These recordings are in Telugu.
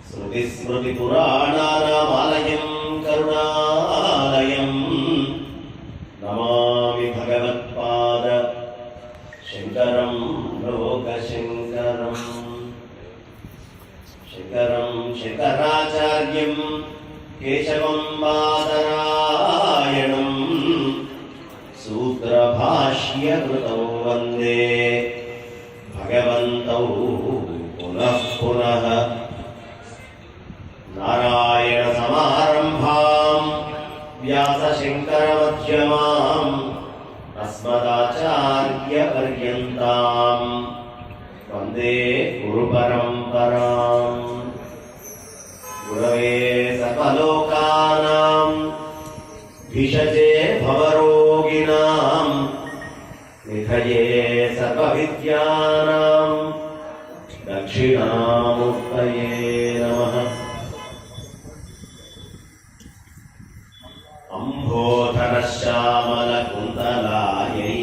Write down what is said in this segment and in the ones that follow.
श्रुतिस्मृतिपुराणानामालयं करुणालयं नमामि भगवत्पाद शङ्करं लोकशङ्करम् शङ्करं शङ्कराचार्यं केशवं बादरायणं सूत्रभाष्यकृतौ वन्दे भगवन्तौ पुनः पुनः। नारायण समारंभां व्यासशङ्करमध्यमाम् अस्मदाचार्यपर्यन्तां वन्दे गुरुपरम्पराम्। गुरवे सर्वलोकानां भिषजे भवरोगिणां निधये सर्वविद्यानां दक्षिणामूर्तये नमः। अम्भोधरश्यामलकुन्तलायै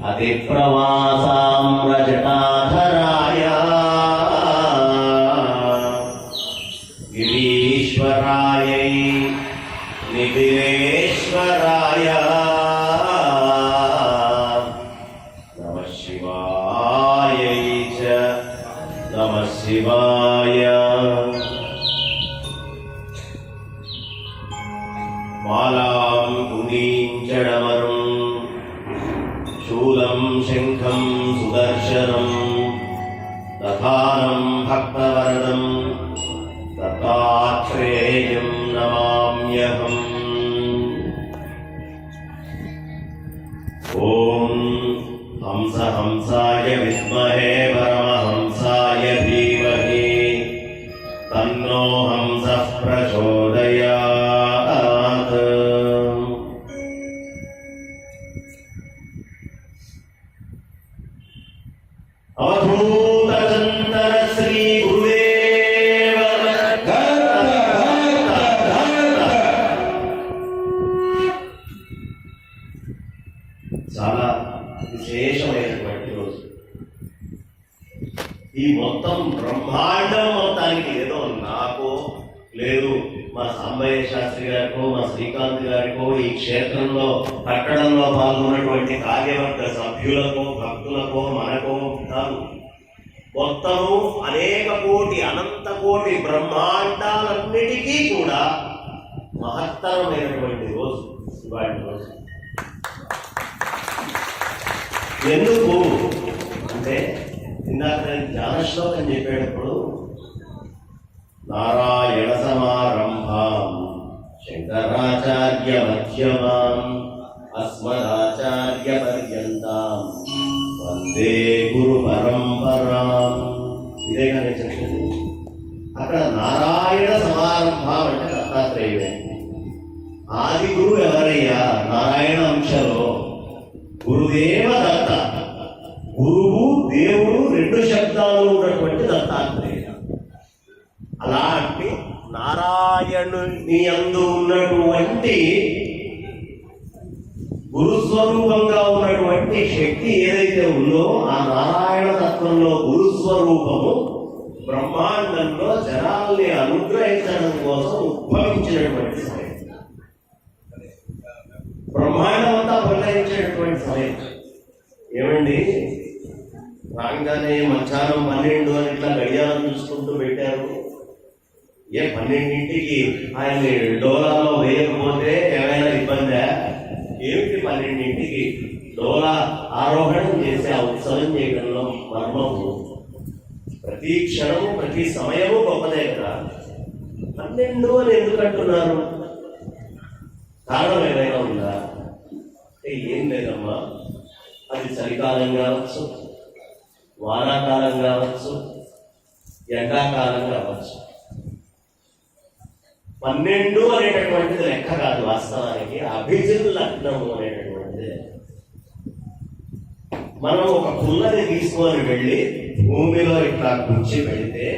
अतिप्रवासाम्रजटाधराय गिरीश्वरायै निखिलेश्वराय नमः शिवायै च नमः शिवाय। मालां कुलीं चडमरुं शूलं शङ्खं सुदर्शनं दधानं भक्तवरदं दत्तात्रेयं नमाम्यहम्। ॐ हंसाय विद्महे परमहंसाय धीमहि तन्नो हंसः प्रचोदयात्। अवधूतचन्दन श्री गुरुदेव చాలా విశేషమైనటువంటి రోజు. ఈ మొత్తం బ్రహ్మాండం మొత్తానికి ఏదో నాకో లేదు మా సాంబయ్య శాస్త్రి గారికో మా శ్రీకాంత్ గారికో ఈ క్షేత్రంలో కట్టడంలో పాల్గొన్నటువంటి కార్యవర్గ సభ్యులకో భక్తులకో మనకో కాదు, మొత్తము అనేక కోటి అనంత కోటి బ్రహ్మాండాలన్నిటికీ కూడా మహత్తరమైనటువంటి రోజు ఇవాటి రోజు. ఎందుకు అంటే ఇందాక నేను జ్ఞానశ్లోకం చెప్పేటప్పుడు నారాయణ సమారంభాం శంకరాచార్య మధ్యమాం అస్మదాచార్య పర్యంతాం వందే గురు పరంపరాం. ఇదేగా నేను చెప్పింది. అక్కడ నారాయణ సమారంభం అంటే దత్తాత్రేయుడే. ఆది గురువు ఎవరయ్యా? నారాయణ అంశలో గురుదేవ దత్త. గురువు దేవుడు రెండు శబ్దాలు ఉన్నటువంటి దత్తాత్రేయ. అలాంటి నారాయణుని యందు ఉన్నటువంటి గురుస్వరూపంగా ఉన్నటువంటి శక్తి ఏదైతే ఉందో ఆ నారాయణ తత్వంలో గురుస్వరూపము బ్రహ్మాండంలో జనాల్ని అనుగ్రహించడం కోసం ఉద్భవించినటువంటి సమయం. బ్రహ్మాండం అంతా ప్రకటించేటువంటి సమయం. ఏమండి, రాగానే మధ్యాహ్నం 12 అని ఇట్లా గడియారం చూసుకుంటూ పెట్టారు. ఏ 12ంటికి ఆయన్ని డోలాలో వేయకపోతే ఏమైనా ఇబ్బందా? ఏమిటి 12ంటికి డోలా ఆరోహణం చేసి ఆ ఉత్సవం చేయడంలో మర్మము? ప్రతి క్షణము ప్రతి సమయము గొప్పదే కదా. 12 అని ఎందుకు అంటున్నారు? కారణం ఏమైనా ఉందా? ఏం లేదమ్మా, అది చలికాలం కావచ్చు, వానాకాలం కావచ్చు, ఎండాకాలం కావచ్చు. 12 అనేటటువంటిది లెక్క కాదు. వాస్తవానికి అభిజిత్ లగ్నము అనేటటువంటిది. మనం ఒక పుల్లని తీసుకొని వెళ్ళి భూమిలో ఇట్లా కూర్చి వెళితే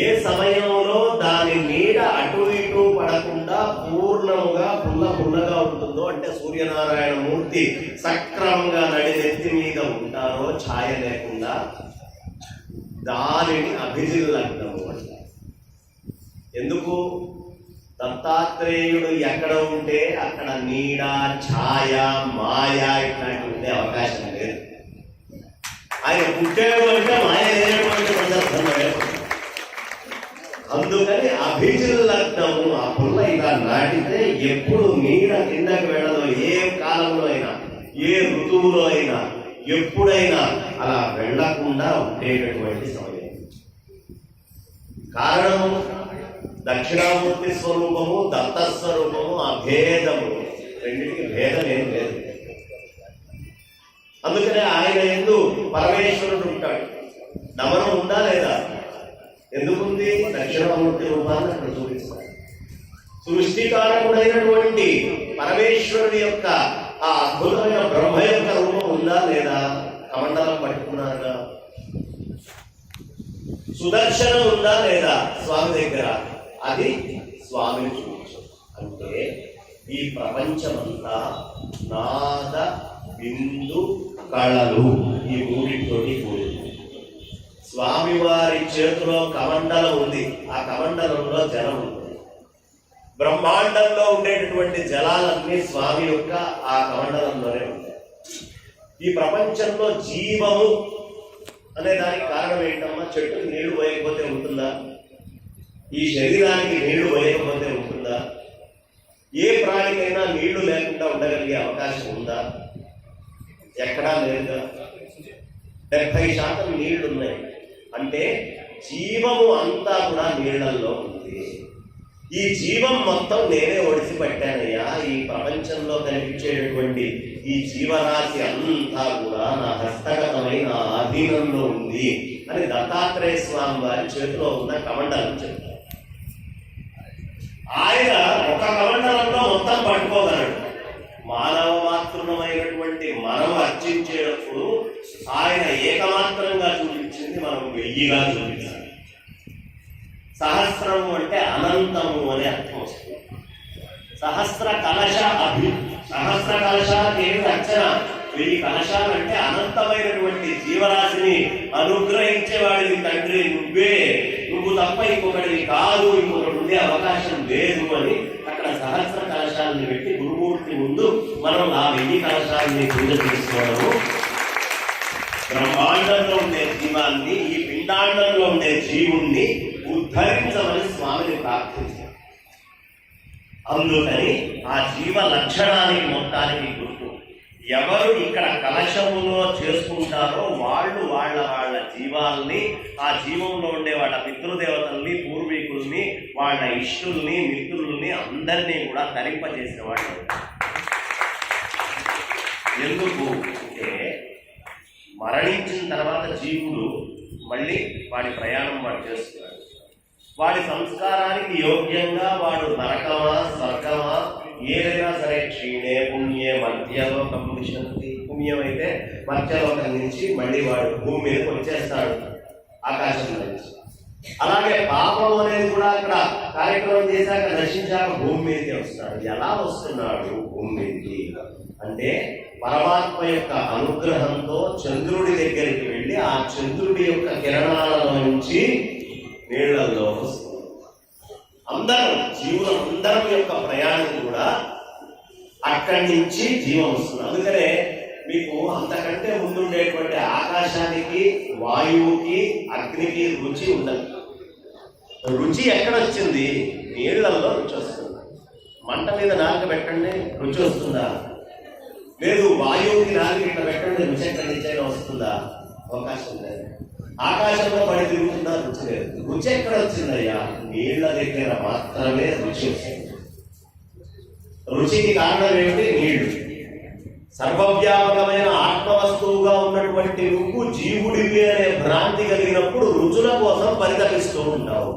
ఏ సమయంలో దాని నీడ అటు ఇటు పడకుండా పూర్ణముగా పుల్లగా ఉంటుందో, అంటే సూర్యనారాయణ మూర్తి సక్రమంగా నడినెత్తి మీద ఉంటారో ఛాయ లేకుండా, దానిని అభిజిల్లగ్నము అంటారు. ఎందుకు? దత్తాత్రేయుడు ఎక్కడ ఉంటే అక్కడ నీడ, ఛాయ, మాయ ఇట్లాంటివి ఉండే అవకాశం లేదు. ఆయన పుట్టాడు అంటే మాయ లేనటువంటి సందర్భం లేదు. అందుకని అభిజిల్లగ్నము, ఆ పుల్ల ఇలా నాటితే ఎప్పుడు నీడ కిందకి వెళ్ళదో, ఏ కాలంలో అయినా, ఏ ఋతువులో అయినా, ఎప్పుడైనా అలా వెళ్లకుండా ఉండేటటువంటి సమయం. కారణము దక్షిణామూర్తి స్వరూపము, దత్తస్వరూపము, అభేదము, రెండింటికి భేదం ఏం లేదు. అందుకనే ఆయన యందు పరమేశ్వరుడు ఉంటాడు. నమనం ఉందా లేదా? ఎందుకుంది? దక్షిణామూర్తి రూపాన్ని అక్కడ చూపిస్తాడు. సృష్టికారకుడైనటువంటి పరమేశ్వరుడి యొక్క ఆ అద్భుతమైన బ్రహ్మ యొక్క రూపం ఉందా లేదా? కమండలం పట్టుకున్నారుగా. సుదర్శనం ఉందా లేదా స్వామి దగ్గర? అది స్వామిని చూపించు. అంటే ఈ ప్రపంచమంతా నాద, బిందు, కళలు, ఈ మూడింటితోటి కూడింది. స్వామివారి చేతిలో కమండలం ఉంది. ఆ కమండలంలో జలం ఉంది. బ్రహ్మాండంలో ఉండేటటువంటి జలాలన్నీ స్వామి యొక్క ఆ కమండలంలోనే ఉంటాయి. ఈ ప్రపంచంలో జీవము అనే దానికి కారణం ఏంటమ్మా? చెట్టుకి నీళ్లు పోయకపోతే ఉంటుందా? ఈ శరీరానికి నీళ్లు పోయకపోతే ఉంటుందా? ఏ ప్రాణికైనా నీళ్లు లేకుండా ఉండగలిగే అవకాశం ఉందా? ఎక్కడా లేదుగా. 70% నీళ్లు ఉన్నాయి. అంటే జీవము అంతా కూడా నీళ్లలో ఉంది. ఈ జీవం మొత్తం నేనే ఒడిసి పట్టానయ్యా. ఈ ప్రపంచంలో కనిపించేటటువంటి ఈ జీవరాశి అంతా కూడా నా హస్తగతమై నా ఆధీనంలో ఉంది అని దత్తాత్రేయ స్వామి వారి చేతిలో ఉన్న కమండలం చెప్తారు. ఆయన ఒక కమండలంలో మొత్తం పట్టుకోగలడు. మానవ మాతృమైనటువంటి మనం అర్చించేటప్పుడు ఆయన ఏకమాత్రంగా చూపించింది మనం 1000గా చూపించాలి. సహస్రము అంటే అనంతము అనే అర్థం వస్తుంది. సహస్ర కలశ సహస్ర కలశాలకు ఏమి అర్చన? 1000 కలశాలు అంటే అనంతమైనటువంటి జీవరాశిని అనుగ్రహించేవాడివి తండ్రి నువ్వే, నువ్వు తప్ప ఇంకొకటి కాదు, ఇంకొకటి ఉండే అవకాశం లేదు అని అక్కడ సహస్ర కలశాలని పెట్టి గురుమూర్తి ముందు మనం ఆ 1000 కలశాలని పూజ చేసుకోవడము. బ్రహ్మాండంలో ఉండే జీవాన్ని, ఈ పిండాండంలో ఉండే జీవుణ్ణి ఉద్ధరించమని స్వామిని ప్రార్థించారు. అందుకని ఆ జీవ లక్షణానికి మొత్తానికి గుర్తు. ఎవరు ఇక్కడ కలశములో చేసుకుంటారో వాళ్ళు వాళ్ళ వాళ్ళ జీవాల్ని, ఆ జీవంలో ఉండే వాళ్ళ పితృదేవతల్ని, పూర్వీకుల్ని, వాళ్ళ ఇష్టుల్ని, మిత్రుల్ని అందరినీ కూడా తరింపజేసిన వాళ్ళు. ఎందుకు అంటే మరణించిన తర్వాత జీవుడు మళ్ళీ వాడి ప్రయాణం వాడు చేస్తున్నాడు. వాడి సంస్కారానికి యోగ్యంగా వాడు నరకమా, స్వర్గమా, ఏదైనా సరే క్షీణే పుణ్యే మధ్యలోకం విశంతి. పుణ్యం అయితే మధ్యలోకం నుంచి మళ్ళీ వాడు భూమి మీదకి వచ్చేస్తాడు, ఆకాశం నుంచి. అలాగే పాపం అనేది కూడా అక్కడ కార్యక్రమం చేశాక నశించాక భూమి మీదకి వస్తాడు. ఎలా వస్తున్నాడు భూమి మీదకి అంటే పరమాత్మ యొక్క అనుగ్రహంతో చంద్రుడి దగ్గరికి వెళ్ళి ఆ చంద్రుడి యొక్క కిరణాలలో నుంచి నీళ్లలో వస్తుంది. అందరం జీవులందరం యొక్క ప్రయాణం కూడా అక్కడి నుంచి జీవం వస్తుంది. అందుకనే మీకు అంతకంటే ముందుండేటువంటి ఆకాశానికి, వాయువుకి, అగ్నికి రుచి ఉండదు. రుచి ఎక్కడొచ్చింది? నీళ్లలో రుచి వస్తుంది. మంట మీద నాలుక పెట్టండి, రుచి వస్తుందా? లేదు. వాయువుకి నాలుగు ఇట్లా పెట్టండి, రుచి ఎక్కడి నుంచైనా వస్తుందా? అవకాశం లేదు. ఆకాశంలో పడి తిరుగుతుందా? రుచి లేదు. రుచి ఎక్కడ వచ్చిందయ్యా? నీళ్ల దగ్గర మాత్రమే రుచి వచ్చింది. రుచికి కారణం ఏమిటి? నీళ్లు. సర్వవ్యాపకమైన ఆత్మవస్తువుగా ఉన్నటువంటి నువ్వు జీవుడివి అనే భ్రాంతి కలిగినప్పుడు రుచుల కోసం పరితపిస్తూ ఉంటావు.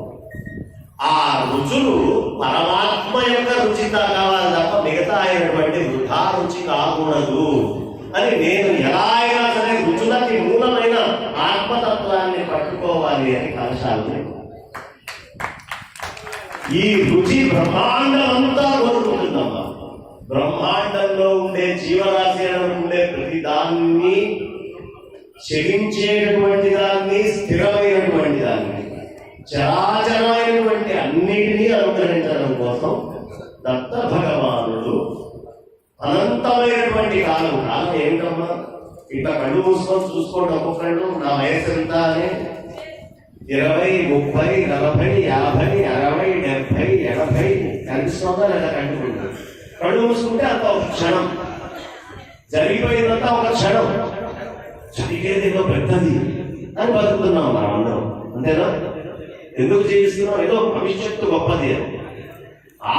ఆ రుచులు పరమాత్మ యొక్క రుచిత కావాలి తప్ప మిగతా అయినటువంటి వృధా రుచి కాకూడదు అని నేను ఎలా అయినా సరే రుచులకి మూలమైన ఆత్మతత్వాన్ని పట్టుకోవాలి అని కలశాలని. ఈ రుచి బ్రహ్మాండం అంతా కోరుకుంటుందమ్మా. బ్రహ్మాండంలో ఉండే జీవరాశి ఉండే ప్రతి దాన్ని చెలించేటటువంటి దాన్ని, స్థిరమైనటువంటి దాన్ని, చరాచరమైనటువంటి అన్నిటినీ అనుగ్రహించడం కోసం దత్త భగవానుడు అనంతమైనటువంటి కాలం ఏమిటమ్మా? ఇట్లా కళ్ళు మూసుకొని చూసుకోండి ఒక్కొక్కళ్ళు, నా వయసు ఎంత అని 20, 30, 40, 50, 60, 70, 80 కనిపిస్తుందా లేదా కంటుకుంటారు. కళ్ళు మూసుకుంటే అంత ఒక క్షణం, జరిగిపోయిందంతా ఒక క్షణం. జరిగేది ఏదో పెద్దది అని బతుకుతున్నాం మనం అందరం, అంతేనా? ఎందుకు జీవిస్తున్నాం? ఏదో భవిష్యత్తు గొప్పది అని.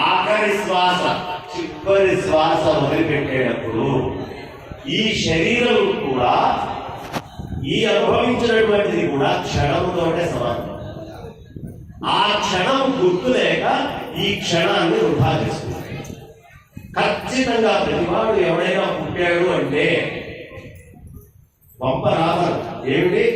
ఆఖరి శ్వాస, చివరి శ్వాస వదిలిపెట్టేటప్పుడు ఈ శరీరం కూడా, ఈ అనుభవించినటువంటిది కూడా క్షణంతోటే సమానం. ఆ క్షణం గుర్తులేక ఈ క్షణాన్ని వృధా చేస్తుంది. ఖచ్చితంగా ప్రతివాడు ఎవడైనా పుట్టాడు అంటే గొప్ప రాదు. ఏమిటి?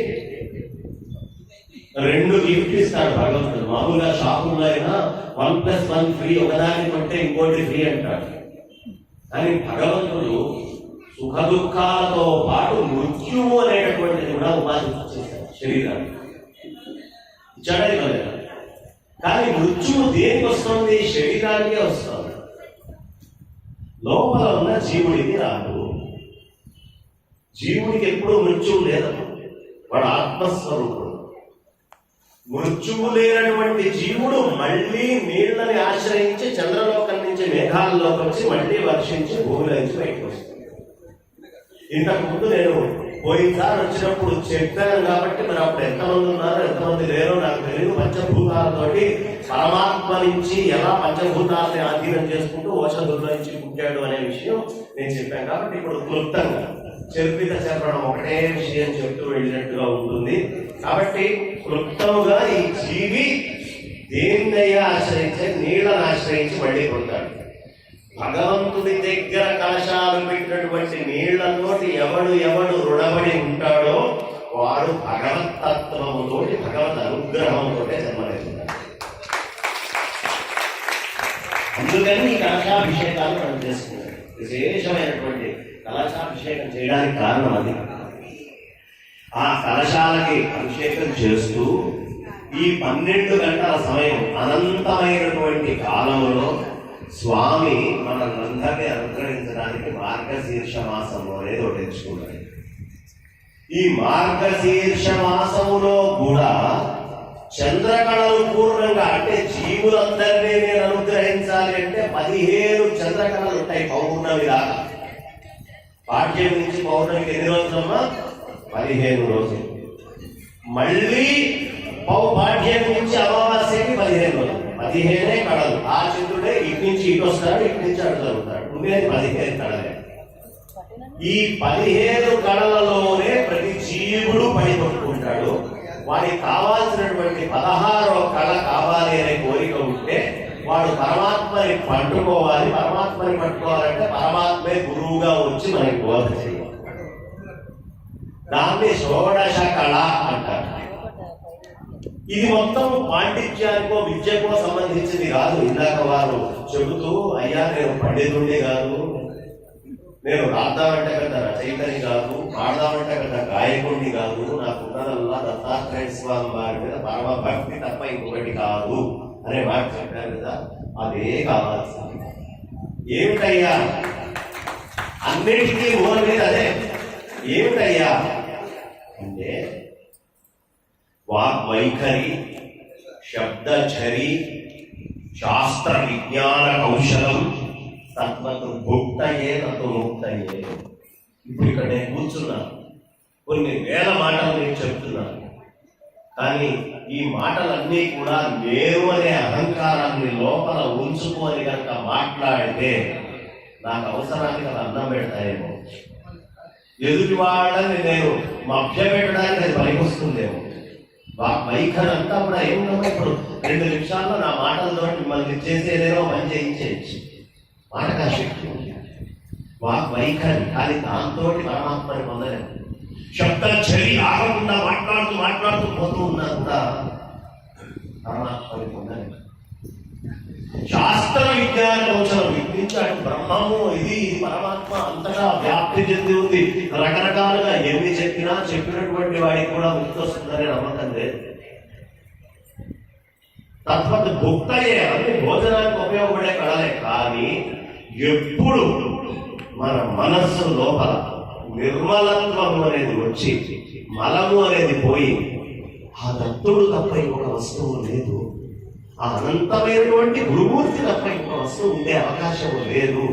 2 గిఫ్ట్ ఇస్తాడు భగవంతుడు. మామూలుగా షాపుల్లో అయినా 1+1 ఫ్రీ, ఒకదాని కొంటే ఇంకోటి ఫ్రీ అంటాడు. కానీ భగవంతుడు సుఖ దుఃఖాలతో పాటు మృత్యువు అనేటటువంటిది కూడా ఉపాధి చేశాడు శరీరాన్ని. ఇచ్చాడే కదా. కానీ మృత్యువు దేనికి వస్తుంది? శరీరానికే వస్తుంది. లోపల ఉన్న జీవుడికి రాదు. జీవుడికి ఎప్పుడూ మృత్యువు లేదమ్మా, వాడు ఆత్మస్వరూపుడు. మృత్యువు లేనటువంటి జీవుడు మళ్ళీ నీళ్లని ఆశ్రయించి చంద్రలోకం నుంచి మేఘాల్లోకి వచ్చి మళ్ళీ వర్షించి భూమిలో నుంచి బయటకు వస్తుంది. ఇంతకు ముందు నేను పోయినసారి వచ్చినప్పుడు చెప్పాను కాబట్టి మరి అప్పుడు ఎంతమంది ఉన్నారు ఎంతమంది లేరో నాకు తెలియదు. పంచభూతాలతోటి పరమాత్మ నుంచి ఎలా పంచభూతాలని ఆధీనం చేసుకుంటూ ఓషధుల నుంచి పుట్టాడు అనే విషయం నేను చెప్పాను. కాబట్టి ఇప్పుడు క్లుప్తంగా చర్పిత చెప్పడం ఒకటే విషయం చెప్తూ వెళ్ళినట్టుగా ఉంటుంది. కాబట్టి క్లుప్తంగా ఈ జీవి దేన్నయ్యా ఆశ్రయించి, నీళ్లను ఆశ్రయించి మళ్ళీ పొందాడు. భగవంతుడి దగ్గర కలశాలు పెట్టినటువంటి నీళ్లతోటి ఎవడు రుణపడి ఉంటాడో వాడు భగవతత్వముతో, భగవత్ అనుగ్రహంతో జన్మనిస్తాడు. అందుకని ఈ కలశాభిషేకాలు మనం చేసుకున్నాం. విశేషమైనటువంటి కలశాభిషేకం చేయడానికి కారణం అది. ఆ కలశాలకి అభిషేకం చేస్తూ ఈ 12 గంటల సమయం, అనంతమైనటువంటి కాలంలో స్వామి మనందరినీ అనుగ్రహించడానికి మార్గశీర్ష మాసము అనేది ఒకటి తెచ్చుకున్నాడు. ఈ మార్గశీర్ష మాసములో కూడా చంద్రకళలు పూర్ణంగా, అంటే జీవులందరినీ నేను అనుగ్రహించాలి అంటే 15 చంద్రకళలు ఉంటాయి పౌర్ణమి దాకా. పాఠ్యం నుంచి పౌర్ణమికి ఎన్ని రోజులమ్మా? 15 రోజులు. మళ్ళీ పాఠ్యం నుంచి అమావాస్యకి 15 రోజులు. 15 కళలు. ఆ చంద్రుడే ఇటు నుంచి ఇటు వస్తాడు, ఇటు నుంచి అటు జరుగుతాడు. ఉండేది 15 కళలే. ఈ 15 కళలలోనే ప్రతి జీవుడు పడి కొట్టుకుంటాడు. వాడికి కావాల్సినటువంటి 16వ కళ కావాలి అనే కోరిక ఉంటే వాడు పరమాత్మని పట్టుకోవాలి. పరమాత్మని పట్టుకోవాలంటే పరమాత్మే గురువుగా వచ్చి మనకి బోధ చేయాలి. దాన్ని షోడశ కళ అంటారు. ఇది మొత్తం పాండిత్యానికో విద్యకో సంబంధించింది కాదు. ఇందాక వారు చెబుతూ, అయ్యా నేను పండితుడిని కాదు, నేను రాద్దామంటే పెద్ద రచయితని కాదు, పాడదామంటే పెద్ద గాయకుడిని కాదు, నాకు ఉన్నదల్లా దత్తాత్రేయ స్వామి వారి మీద పరమ భక్తి తప్ప ఇంకొకటి కాదు అనే మాట చెప్పారు కదా. అదే కావాల్సింది. ఏమిటయ్యా? అన్నిటికీ మూలం మీద అదే. ఏమిటయ్యా అంటే వాగ్వైఖరి, శబ్దఝరి, శాస్త్ర విజ్ఞాన కౌశలం, తత్వతు భుక్తయే తత్వ ముక్తయే. ఇప్పుడు ఇక్కడ నేను కూర్చున్నాను, కొన్ని వేల మాటలు నేను చెప్తున్నాను. కానీ ఈ మాటలన్నీ కూడా నేను అనే అహంకారాన్ని లోపల ఉంచుకొని కనుక మాట్లాడితే నాకు అవసరానికి అది అన్నం పెడతాయేమో, ఎదుటి వాళ్ళని నేను మభ్య పెట్టడానికి అది పనికొస్తుందేమో. వైఖరి అంతా కూడా ఏముందమ్మా, ఇప్పుడు 2 నిమిషాల్లో నా మాటలతో మిమ్మల్ని చేసేదేదో పని చేయించేయచ్చు. మాటగా శక్తి ఉంది. వైఖరి, కానీ దాంతో పరమాత్మని పొందలేదు. శబ్దం చలి ఆగకుండా మాట్లాడుతూ పోతూ ఉన్నా కూడా పరమాత్మని పొందలేదు. శాస్త్ర విజ్ఞాన కౌశలం ఆలోచించాడు. బ్రహ్మము ఇది పరమాత్మ అంతటా వ్యాప్తి చెంది ఉంది. రకరకాలుగా ఎన్ని చెప్పినా చెప్పినటువంటి వాడికి కూడా ముక్తి వస్తుందనే నమ్మకం లేదు. తత్వత్ భుక్తయే అన్ని భోజనానికి ఉపయోగపడే కళలే. కానీ ఎప్పుడు మన మనస్సు లోపల నిర్మలత్వం అనేది వచ్చి మలము అనేది పోయి ఆ దత్తుడు తప్ప ఇంకొక వస్తువు లేదు, ఆ అనంతమైనటువంటి గురుమూర్తి తప్ప ఇంకొక వస్తువు ఉండే అవకాశం లేదు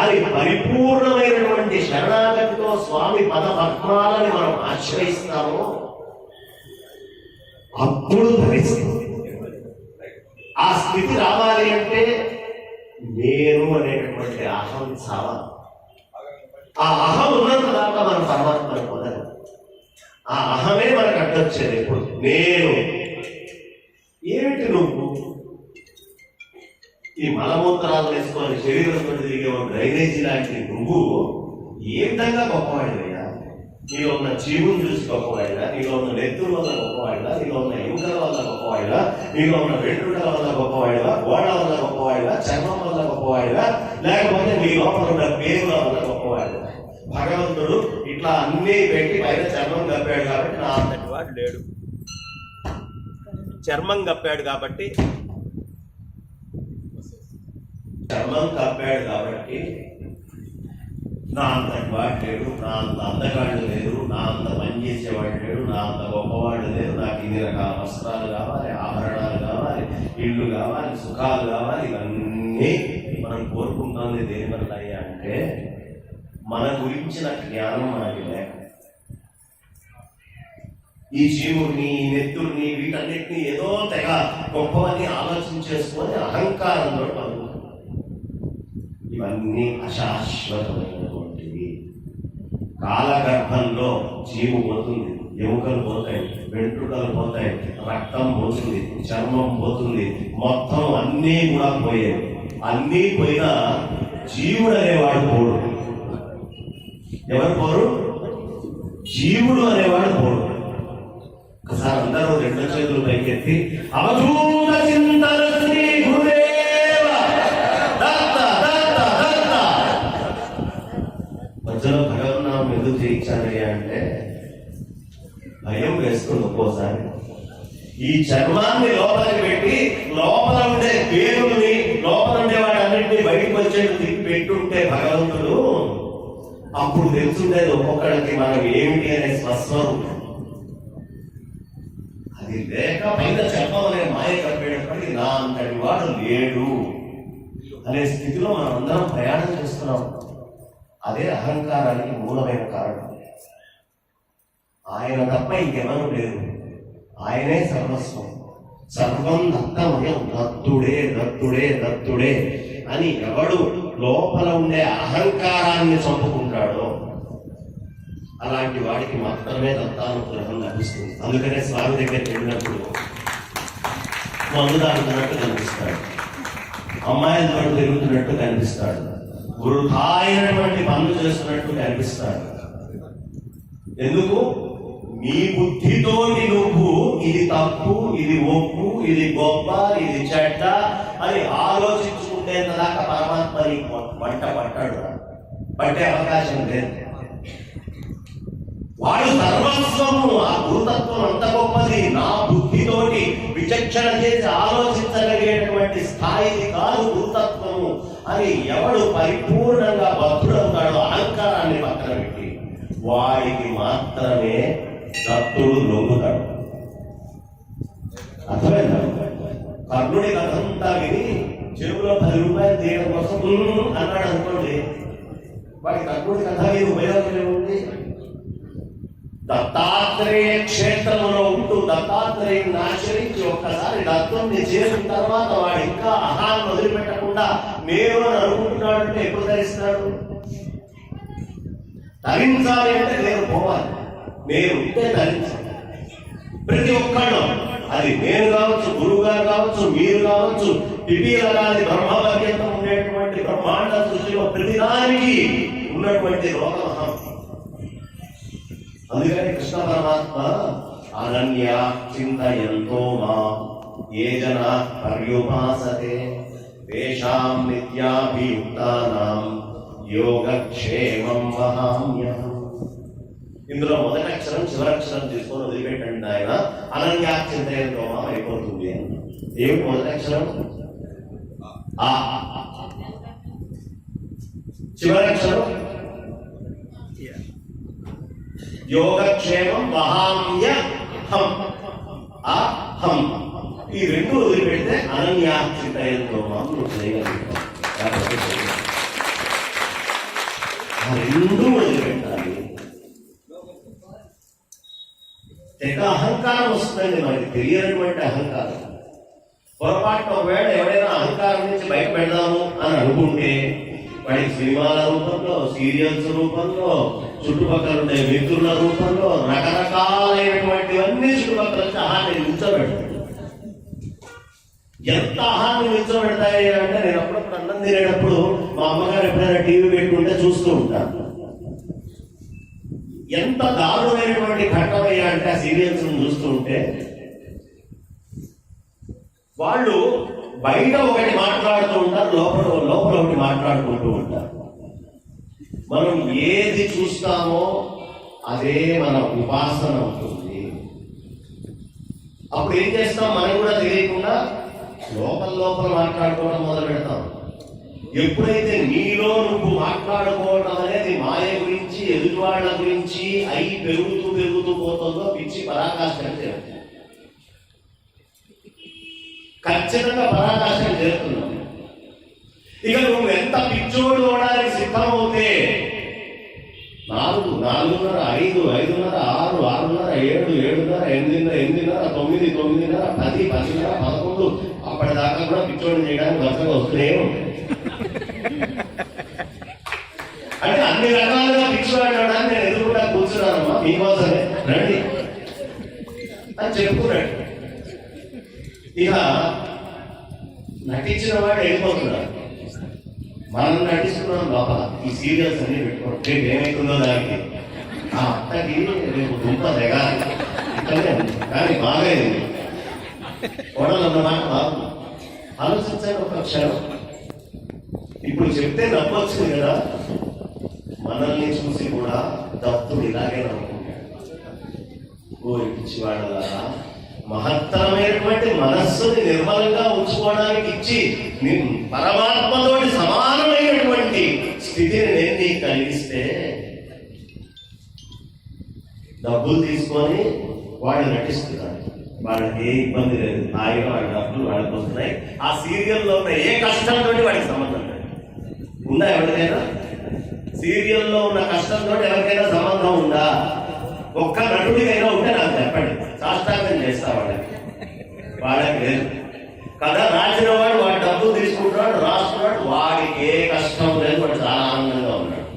అని పరిపూర్ణమైనటువంటి శరణాగతితో స్వామి పద పద్మాలని మనం ఆశ్రయిస్తామో అప్పుడు ధరిస్తుంది. ఆ స్థితి రావాలి అంటే నేను అనేటటువంటి అహం చావాలి. ఆ అహం ఉన్నంత దాకా మనం పరమాత్మను పొందరు. ఆ అహమే మనకు అడ్డొచ్చేది. ఎప్పుడు నేను ఏమిటి నువ్వు ఈ మలమూత్రాలు వేసుకొని శరీరంతో తిరిగే డ్రైనేజీ లాంటి నువ్వు ఏ విధంగా గొప్పవాడివయ్యా? నీలో ఉన్న జీవుని చూసి గొప్పవాడిగా, నీలో ఉన్న నెత్తుల వల్ల గొప్పవాడిగా, నీలో ఉన్న ఎముకల వల్ల గొప్పవాడిగా, నీలో ఉన్న వెంట్రుకల వల్ల గొప్పవాడిగా, గోడ వల్ల గొప్పవాడిగా, చర్మం వల్ల గొప్పవాడిగా, లేకపోతే నీ లోపల ఉన్న పేరుల వల్ల గొప్పవాడిగా. భగవంతుడు ఇట్లా అన్ని పెట్టి పైన చర్మం కప్పాడు కాబట్టి నా అంతటి వాడు లేడు. చర్మం కప్పాడు కాబట్టి నా అంతటి వాడు లేడు, నా అంత అందగాడు లేడు, నా అంత పని చేసేవాడు లేడు, నా అంత గొప్పవాడు లేడు. నాకు ఇన్ని రకాల వస్త్రాలు కావాలి, ఆభరణాలు కావాలి, ఇళ్ళు కావాలి, సుఖాలు కావాలి. ఇవన్నీ మనం కోరుకుంటుంది దేని వల్ల అయ్యా అంటే మన గురించిన జ్ఞానం మనకి లేక. ఈ జీవుడిని, ఈ నెత్తుడిని, వీటన్నిటిని ఏదో తెగ గొప్పవని ఆలోచించేసుకొని అహంకారంలో పలుకుతుంది. ఇవన్నీ అశాశ్వతమైనటువంటివి. కాలగర్భంలో జీవు పోతుంది, ఎముకలు పోతాయి, వెంట్రుకలు పోతాయి, రక్తం పోతుంది, చర్మం పోతుంది, మొత్తం అన్నీ కూడా పోయేవి. అన్నీ పోయినా జీవుడు అనేవాడు పోడు. ఎవరు పోరు? జీవుడు అనేవాడు పోడు. ఒకసారి అందరూ రెండు చేతులు పైకెత్తి అవధూత చింతన శ్రీ గురుదేవ దత్త దత్త దత్త. మధ్యలో భగవన్నామం ఎందుకు చేయించారయ్యా అంటే భయం వేస్తుంది ఒక్కోసారి. ఈ చర్మాన్ని లోపలికి పెట్టి లోపల ఉండే పేరుని, లోపల ఉండే వాటన్నింటినీ బయటకు వచ్చేది పెట్టుంటే భగవంతుడు అప్పుడు తెలుసుండేది ఒక్కొక్కడికి మనం ఏమిటి అనే స్వస్వరూపం. అది లేక పైన చెప్పమనే మాయ కప్పేటప్పటికి నా అంతటి వాడు లేడు అనే స్థితిలో మనం అందరం ప్రయాణం చేస్తున్నాం. అదే అహంకారానికి మూలమైన కారణం. ఆయన తప్ప ఇంకెవరు లేరు, ఆయనే సర్వస్వం. సర్వం దత్తమయం, దత్తుడే దత్తుడే దత్తుడే అని ఎవడు లోపల ఉండే అహంకారాన్ని చంపుకుంటాడో అలాంటి వాడికి మాత్రమే దత్తానుగ్రహం లభిస్తుంది. అందుకనే స్వామి దగ్గరికి వెళ్ళినప్పుడు మందు తాగుతున్నట్టు కనిపిస్తాడు, అమ్మాయిల తోడు తిరుగుతున్నట్టు కనిపిస్తాడు, వృధాయినటువంటి పనులు చేస్తున్నట్టు కనిపిస్తాడు. ఎందుకు? నీ బుద్ధితోటి నువ్వు ఇది తప్పు, ఇది ఒప్పు, ఇది గొప్ప, ఇది చెడ్డ అని ఆలోచించుకుంటేంత దాకా పరమాత్మ నీకు వంట పట్టాడు, పట్టే అవకాశం లేదు. వాడు సర్వస్వము, ఆ భూతత్వం అంత గొప్పది. నా బుద్ధితోటి విచక్షణ చేసి ఆలోచించగలిగేటువంటి స్థాయిది కాదు భూతత్వము అని ఎవడు పరిపూర్ణంగా భద్రుడవుతాడో అహంకారాన్ని పక్కన పెట్టి వాడికి మాత్రమే దత్తుడు లొంగుతాడు. అర్థమైందా? కర్ణుడి కథంతా విని చెరువులో 10 రూపాయలు తీయడం కోసం అన్నాడు అనుకోండి, వాడి కర్ణుడి కథ మీద ఉపయోగం ఏముంది? దత్తాత్రేయ క్షేత్రంలో ఉంటూ దత్తాత్రేయుని ఆచరించి ఒక్కసారి దత్తుని చేసిన తర్వాత వాడు ఇంకా అహాన్ని వదిలిపెట్టకుండా నేను అని అనుకుంటున్నాడంటే ఎప్పుడు ధరిస్తాడు? ధరించాలి అంటే నేను పోవాలి, నేను ఉంటే ధరించాలి. ప్రతి ఒక్కళ్ళు, అది నేను కావచ్చు, గురువు గారు కావచ్చు, మీరు కావచ్చు, పిపీలగాలి బ్రహ్మభాగ్యంతో ఉండేటువంటి బ్రహ్మాండ సృష్టిలో ప్రతిదానికి ఉన్నటువంటి రోగమహం. అందుకని కృష్ణ పరమాత్మ అనన్య చింతయంతో మా ఏ జన పర్యుపాసతే తేషాం నిత్యాభియుక్తానాం యోగక్షేమం వహామ్యహం. ఇందులో మొదటి అక్షరం చివరి అక్షరం తీసుకొని వదిలిపెట్టండి ఆయన, అనన్యాచింతయంతో అయిపోతుంది. ఏమిటి మొదటి అక్షరం? ఆ. చివరి అక్షరం యోగక్షేమం వహామ్యహం. ఆ హం ఈ రెండు వదిలిపెడితే అనన్యాచింతయంతో నువ్వు చేయగలుగుతావు. ఆ రెండు వదిలిపెట్టాలి. తెగ అహంకారం వస్తుందండి, మనకి తెలియనటువంటి అహంకారం. పొరపాటున ఒకవేళ ఎవరైనా అహంకారం నుంచి బయట పెడదాము అని అనుకుంటే వాడికి సినిమాల రూపంలో, సీరియల్స్ రూపంలో, చుట్టుపక్కల ఉండే మిత్రుల రూపంలో రకరకాలైనటువంటివన్నీ చుట్టుపక్కల అహాన్ని నిల్చోబెడతాయి. ఎంత ఆహారం నిల్చోబెడతాయి అంటే, నేను అప్పుడప్పుడు అన్నం తినేటప్పుడు మా అమ్మగారు ఎప్పుడైనా టీవీ పెట్టుకుంటే చూస్తూ ఉంటాను. ఎంత దారుణమైనటువంటి ఘట్టమయ్యా అంటే ఆ సీరియల్స్ చూస్తూ ఉంటే వాళ్ళు బయట ఒకటి మాట్లాడుతూ ఉంటారు, లోపల ఒకటి మాట్లాడుకుంటూ ఉంటారు. మనం ఏది చూస్తామో అదే మన ఉపాసన అవుతుంది. అప్పుడు ఏం చేస్తాం, మనం కూడా తెలియకుండా లోపల మాట్లాడుకోవడం మొదలు పెడతాం. ఎప్పుడైతే నీలో నువ్వు మాట్లాడుకోవడం అనేది మాయ గురించి, ఎదుటి వాళ్ళ గురించి అయి పెరుగుతూ పోతుందో పిచ్చి పరాకాష్ఠం చేరుతుంది. ఖచ్చితంగా పరాకాష్ఠం చేరుతున్నావు. ఇక నువ్వు ఎంత పిచ్చోడు అవడానికి సిద్ధమవుతే 4, 4:30, 5, 5:30, 6, 6:30, 7, 7:30, 8:30, 9, 9:30, 10, 10:30, 11 అప్పటిదాకా కూడా పిచ్చోడు చేయడానికి వరుసగా వస్తూనే ఉంటాయి. అంటే అన్ని రకాలుగా పిచ్చివాడు అవడానికి నేను ఎదురుకుండా కూర్చున్నానమ్మా, మీకోసమే రండి అని చెప్పుకున్నాడు. ఇక నటించిన వాడు వెళ్ళిపోతున్నాడు, మనం నటిస్తున్నాం లోపల. ఈ సీరియల్స్ అన్ని పెట్టుకోండి, రేపు ఏమైతుందో దానికి ఆ అత్తకి రేపు దుంప దిగాలి ఇక్కడే ఉంది, కానీ బాగైంది కోడలు అన్నమాట. బాగు ఆలోచించాను ఒక క్షణం. ఇప్పుడు చెప్తే నవ్వొచ్చింది కదా, మనల్ని చూసి కూడా దత్తుడు ఇలాగే నవ్వుకుంటాడు. ఓరి పిచ్చివాళ్ళ, మహత్తరమైనటువంటి మనస్సుని నిర్మలంగా ఉంచుకోవడానికి ఇచ్చి పరమాత్మతోటి సమానమైనటువంటి స్థితిని నేను నీకు కలిగిస్తే డబ్బులు తీసుకొని వాడు నటిస్తున్నాడు. వాళ్ళకి ఏ ఇబ్బంది లేదు, హాయిగా వాడి డబ్బులు వాళ్ళకి వస్తున్నాయి. ఆ సీరియల్లో ఉన్న ఏ కష్టంతో వాడికి సంబంధం లేదు. ఉందా ఎవరికైనా సీరియల్లో ఉన్న కష్టంతో ఎవరికైనా సంబంధం ఉందా? ఒక్క నటుడికైనా ఉంటే నాకు చెప్పండి, సాష్టాంగం చేస్తా వాళ్ళకి లేదు. కథ రాసిన వాడు వాడి డబ్బులు తీసుకుంటున్నాడు, రాస్తున్నాడు, వాడికి ఏ కష్టం లేదు, వాడు చాలా ఆనందంగా ఉన్నాడు.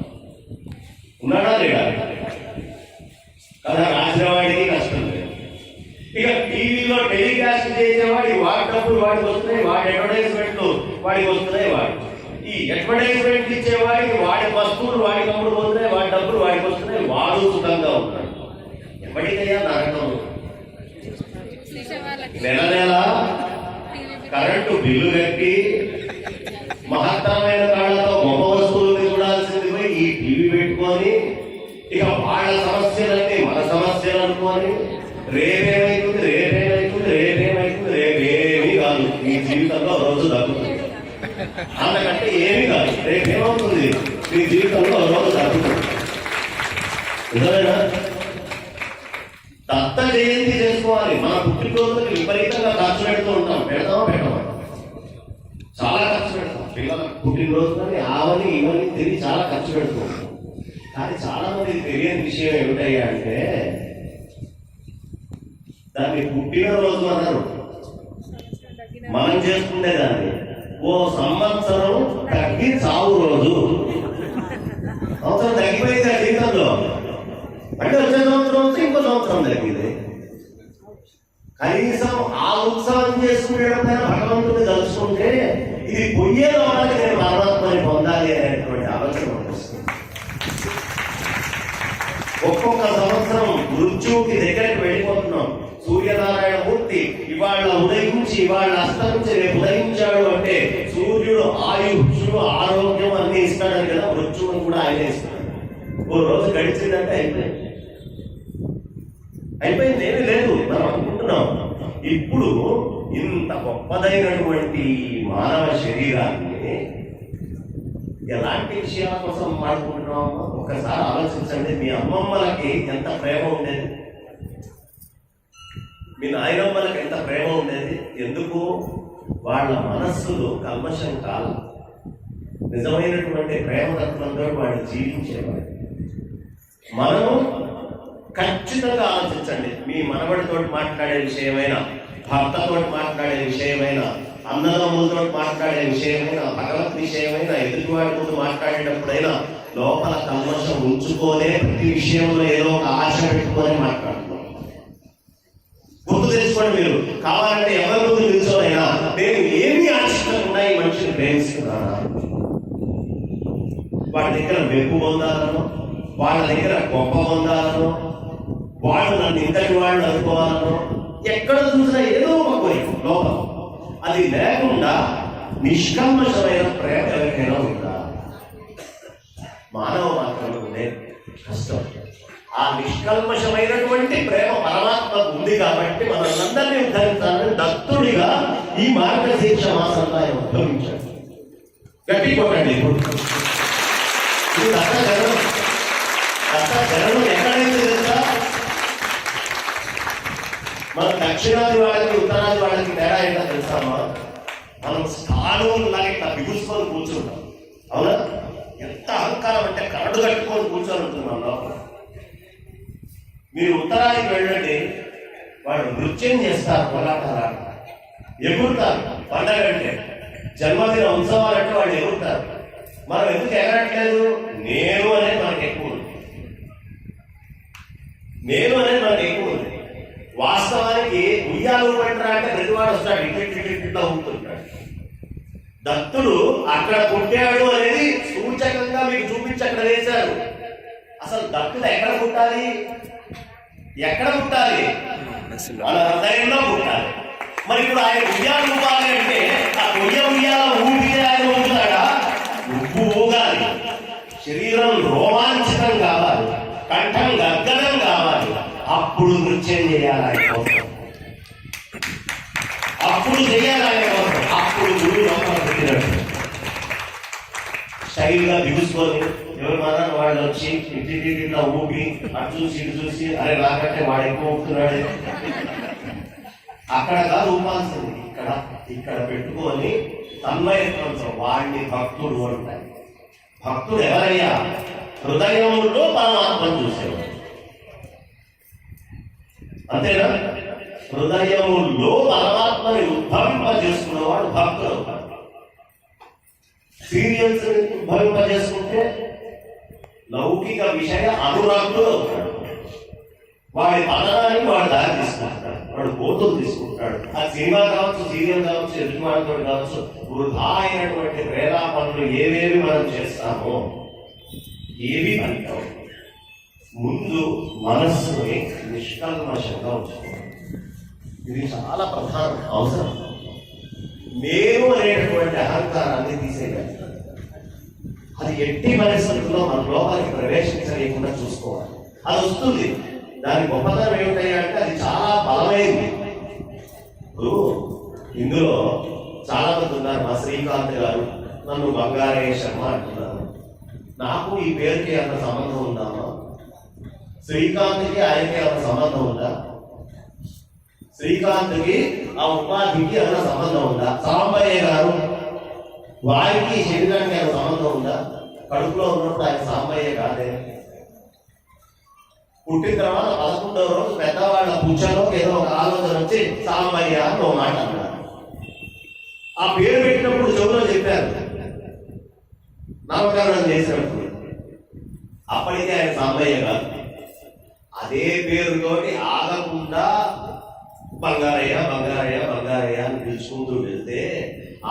ఉన్నాడా లేడా? కథ రాసిన వాడికి కష్టం లేదు. ఇక టీవీలో టెలికాస్ట్ చేసేవాడి వాడి డబ్బులు వాడికి వస్తున్నాయి, వాడి అడ్వర్టైజ్మెంట్లు వాడికి వస్తున్నాయి. ఈ అడ్వర్టైజ్మెంట్ ఇచ్చేవాడికి వాడి వస్తువులు వాడికి అమ్ముడు పోతున్నాయి, వాడి డబ్బులు వాడికి వస్తున్నాయి, వాడు సుఖంగా ఉన్నాడు. ఎప్పటికయ్యా నరకం? నెల కరెంటు బిల్లు కట్టి మహత్తరమైన కాళ్ళతో గొప్ప వస్తువులు చూడాల్సింది పోయి ఈ టీవీ పెట్టుకొని ఇక వాళ్ళ సమస్యలన్నీ మన సమస్యలు అనుకొని రేపేమైతుంది రేపేమీ కాదు, మీ జీవితంలో రోజు తగ్గుతుంది. అంతకంటే ఏమీ కాదు, రేపేమవుతుంది మీ జీవితంలో రోజు తగ్గుతుంది. నిజమేనా? దత్త జయంతి చేసుకోవాలి. మన పుట్టినరోజులకి విపరీతంగా ఖర్చు పెడుతూ ఉంటాం. పెట్టమా చాలా ఖర్చు పెడతాం. పిల్లల పుట్టినరోజులని ఆవని ఇవన్నీ తిరిగి చాలా ఖర్చు పెడుతూ ఉంటాం. కానీ చాలా మందికి తెలియని విషయం ఏమిటయ్యా అంటే, దాన్ని పుట్టినరోజు అన్నారు, మనం చేసుకునేదాన్ని ఓ సంవత్సరం తగ్గి చావు రోజు. సంవత్సరం తగ్గిపోయింది ఆ జీవితంలో అంటే వచ్చే సంవత్సరం వస్తే ఇంకో సంవత్సరం తగ్గింది. కనీసం ఆ ఉత్సవం చేసుకునేటప్పుడైనా భగవంతుడిని తలుచుకుంటే ఇది పొయ్యేలో వాళ్ళకి నేను పరమాత్మని పొందాలి అనేటువంటి ఆలోచన వస్తుంది. ఒక్కొక్క సంవత్సరం మృత్యువుకి దగ్గరికి వెళ్ళిపోతున్నాం. సూర్యనారాయణ మూర్తి ఇవాళ ఉదయించి ఇవాళ అస్తమించి రేపు ఉదయించాడు అంటే సూర్యుడు ఈశ్వరుడు ఆయుష్ ఆరోగ్యం అన్ని ఇస్తాడని కదా, మృత్యువును కూడా ఆయనే ఇస్తాడు. ఓ రోజు గడిచిందంటే అయిపోయింది, ఏమీ లేదు మనం అనుకుంటున్నాం. ఇప్పుడు ఇంత గొప్పదైనటువంటి మానవ శరీరాన్ని ఎలాంటి విషయాల కోసం మాట్లాడుకుంటున్నాం? ఒకసారి ఆలోచించండి. మీ అమ్మమ్మలకి ఎంత ప్రేమ ఉండేది, మీ నాయనమ్మలకి ఎంత ప్రేమ ఉండేది. ఎందుకు? వాళ్ళ మనస్సులు కల్మషం కాదు, నిజమైనటువంటి ప్రేమ తత్వంతో వాళ్ళు జీవించేవాడు. మనం ఖచ్చితంగా ఆలోచించండి. మీ మనవడితో మాట్లాడే విషయమైనా, భర్తతో మాట్లాడే విషయమైనా, అన్నదమ్ములతో మాట్లాడే విషయమైనా, భగవత్ విషయమైనా, ఎదుటివాడితో మాట్లాడేటప్పుడైనా లోపల కల్మషం ఉంచుకోనే ప్రతి విషయంలో ఏదో ఒక ఆశ పెట్టుకొని మాట్లాడుతున్నాం. గుర్తు తెచ్చుకోండి. మీరు కావాలంటే ఎవరి ముందు నిల్చోనైనా నేను ఏమి ఆశించకుండా ఈ మనిషిని ప్రేమిస్తున్నానా, వాళ్ళ దగ్గర మెప్పు పొందాలను, వాళ్ళ దగ్గర గొప్ప పొందాలను, వాళ్ళు నన్ను ఇంతటి వాళ్ళు అనుకోవాలను, ఎక్కడ చూసినా ఏదో ఒక కోరిక లోపల. అది లేకుండా నిష్కల్మషమైన ప్రేమ ఎవరికైనా ఉందా? మానవ మాత్రమే ఉండే కష్టం. ఆ నిష్కల్మషమైనటువంటి ప్రేమ పరమాత్మకు ఉంది కాబట్టి మనందరినీ ఉద్ధరించాలని దత్తుడిగా ఈ మార్గశీర్ష మాసంలో ఆయన ఉద్భవించాడు. గట్టి కొట్టండి. దత్తజనం ఎక్కడైతే తెలుసా? మన దక్షిణాది వాళ్ళకి ఉత్తరాది వాళ్ళకి తేడా ఏంటో తెలుసామా? మనం స్థానంలాగా ఇట్లా బిగుసుకొని కూర్చుంటాం. అవునా? ఎంత అహంకారం అంటే కరడు కట్టుకొని కూర్చొని ఉంటున్నాం లోపల. మీరు ఉత్తరాదికి వెళ్ళండి, వాళ్ళు నృత్యం చేస్తారు, కోలాటాలు ఎగురుతారు. పండగ అంటే జన్మదిన ఉత్సవాలంటే వాళ్ళు ఎగురుతారు. మనం ఎందుకు ఎగరట్లేదు? నేను అనేది మనకు ఎక్కువ ఉంది. నేను అనేది మనకు ఎక్కువ ఉంది. వాస్తవానికి ఉయ్యాలు పెట్టరా అంటే ప్రతివాడు వస్తాడు, ఇట్లా ఉంటుంటాడు. దత్తుడు అక్కడ పుట్టాడు అనేది సూచకంగా మీకు చూపించి అక్కడ వేశారు. అసలు దత్తుడు ఎక్కడ పుట్టాలి? ఎక్కడ పుట్టాలి? మన హృదయంలో పుట్టాలి. మరి ఇప్పుడు ఆయన ఉయ్యాలు ఊపాలి అంటే ఆ ఉయ్యాల ఊపితే ఆయన ఊపుతాడా? ఉప్పు ఊగాలి, శరీరం రోమాంచితం కావాలి, కంఠం గర్గనం కావాలి, అప్పుడు నృత్యం చేయాలి ఆయన కోసం, అప్పుడు చేయాలి ఆయన కోసం. అప్పుడు గురువు లోపల పెట్టినట్టు స్టైల్గా బిగుసుకొని ఎవరు మాత్రం వాళ్ళు వచ్చి ఇట్లా ఊపి అటు చూసి ఇటు చూసి అరే నాకంటే వాడు ఎక్కువ ఊపుతున్నాడు. అక్కడ కాదు ఊపాల్సింది, ఇక్కడ ఇక్కడ పెట్టుకొని తన్మయత్వంతో వాడిని భక్తుడు అంటారు. భక్తుడు ఎవరయ్యా? హృదయంలో పరమాత్మను చూసేవాడు. అంతేనా? హృదయములో పరమాత్మని ఉద్భవింపజేసుకున్నవాడు భక్తుడు అవుతాడు. సీరియల్స్ ఉద్భవింపజేసుకుంటే లౌకిక విషయ అనురాగుడు అవుతాడు. వాడి పతనానికి వాడు దారి తీసుకుంటాడు, వాడు కోతులు తీసుకుంటాడు. ఆ సినిమా కావచ్చు, సీరియల్ కావచ్చు, ఎదుటివాడితో కావచ్చు, వృధా అయినటువంటి ప్రేరా పనులు ఏవేవి మనం చేస్తామో ఏవి అంటాం. ముందు మనస్సుని నిష్కల్మషంగా ఉంచుకోవాలి. ఇది చాలా ప్రధాన అవసరం. నేను అనేటటువంటి అహంకారాన్ని తీసేయగలుగుతాను. అది ఎట్టి పరిస్థితుల్లో మన లోపలికి ప్రవేశించలేకుండా చూసుకోవాలి. అది వస్తుంది. దాని గొప్పతనం ఏమిటయ్యా అంటే అది చాలా బలమైంది. ఇందులో చాలా మంది ఉన్నారు. మా శ్రీకాంత్ గారు నన్ను బంగారయ్య శర్మ అంటున్నారు. నాకు ఈ పేరుకి అంత సంబంధం ఉందామా? శ్రీకాంత్కి ఆయనకి అంత సంబంధం ఉందా? శ్రీకాంత్కి ఆ ఉపాధికి అన్న సంబంధం ఉందా? సాంబయ్య గారు వారికి శరీరానికి ఆయన సంబంధం ఉందా? కడుపులో ఉన్నప్పుడు ఆయన సాంబయ్య కాదే. పుట్టిన తర్వాత 11వ రోజు పెద్దవాళ్ళ పూజలో ఏదో ఒక ఆలోచన వచ్చి సాంబయ్య అని ఒక మాట అన్నారు. ఆ పేరు పెట్టినప్పుడు చెవులో చెప్పారు, నామకరణం చేసినప్పుడు. అప్పటికే ఆయన సాంబయ్య కాదు. అదే పేరుతోటి ఆగకుండా బంగారయ్య బంగారయ్య బంగారయ్య అని పిలుచుకుంటూ వెళ్తే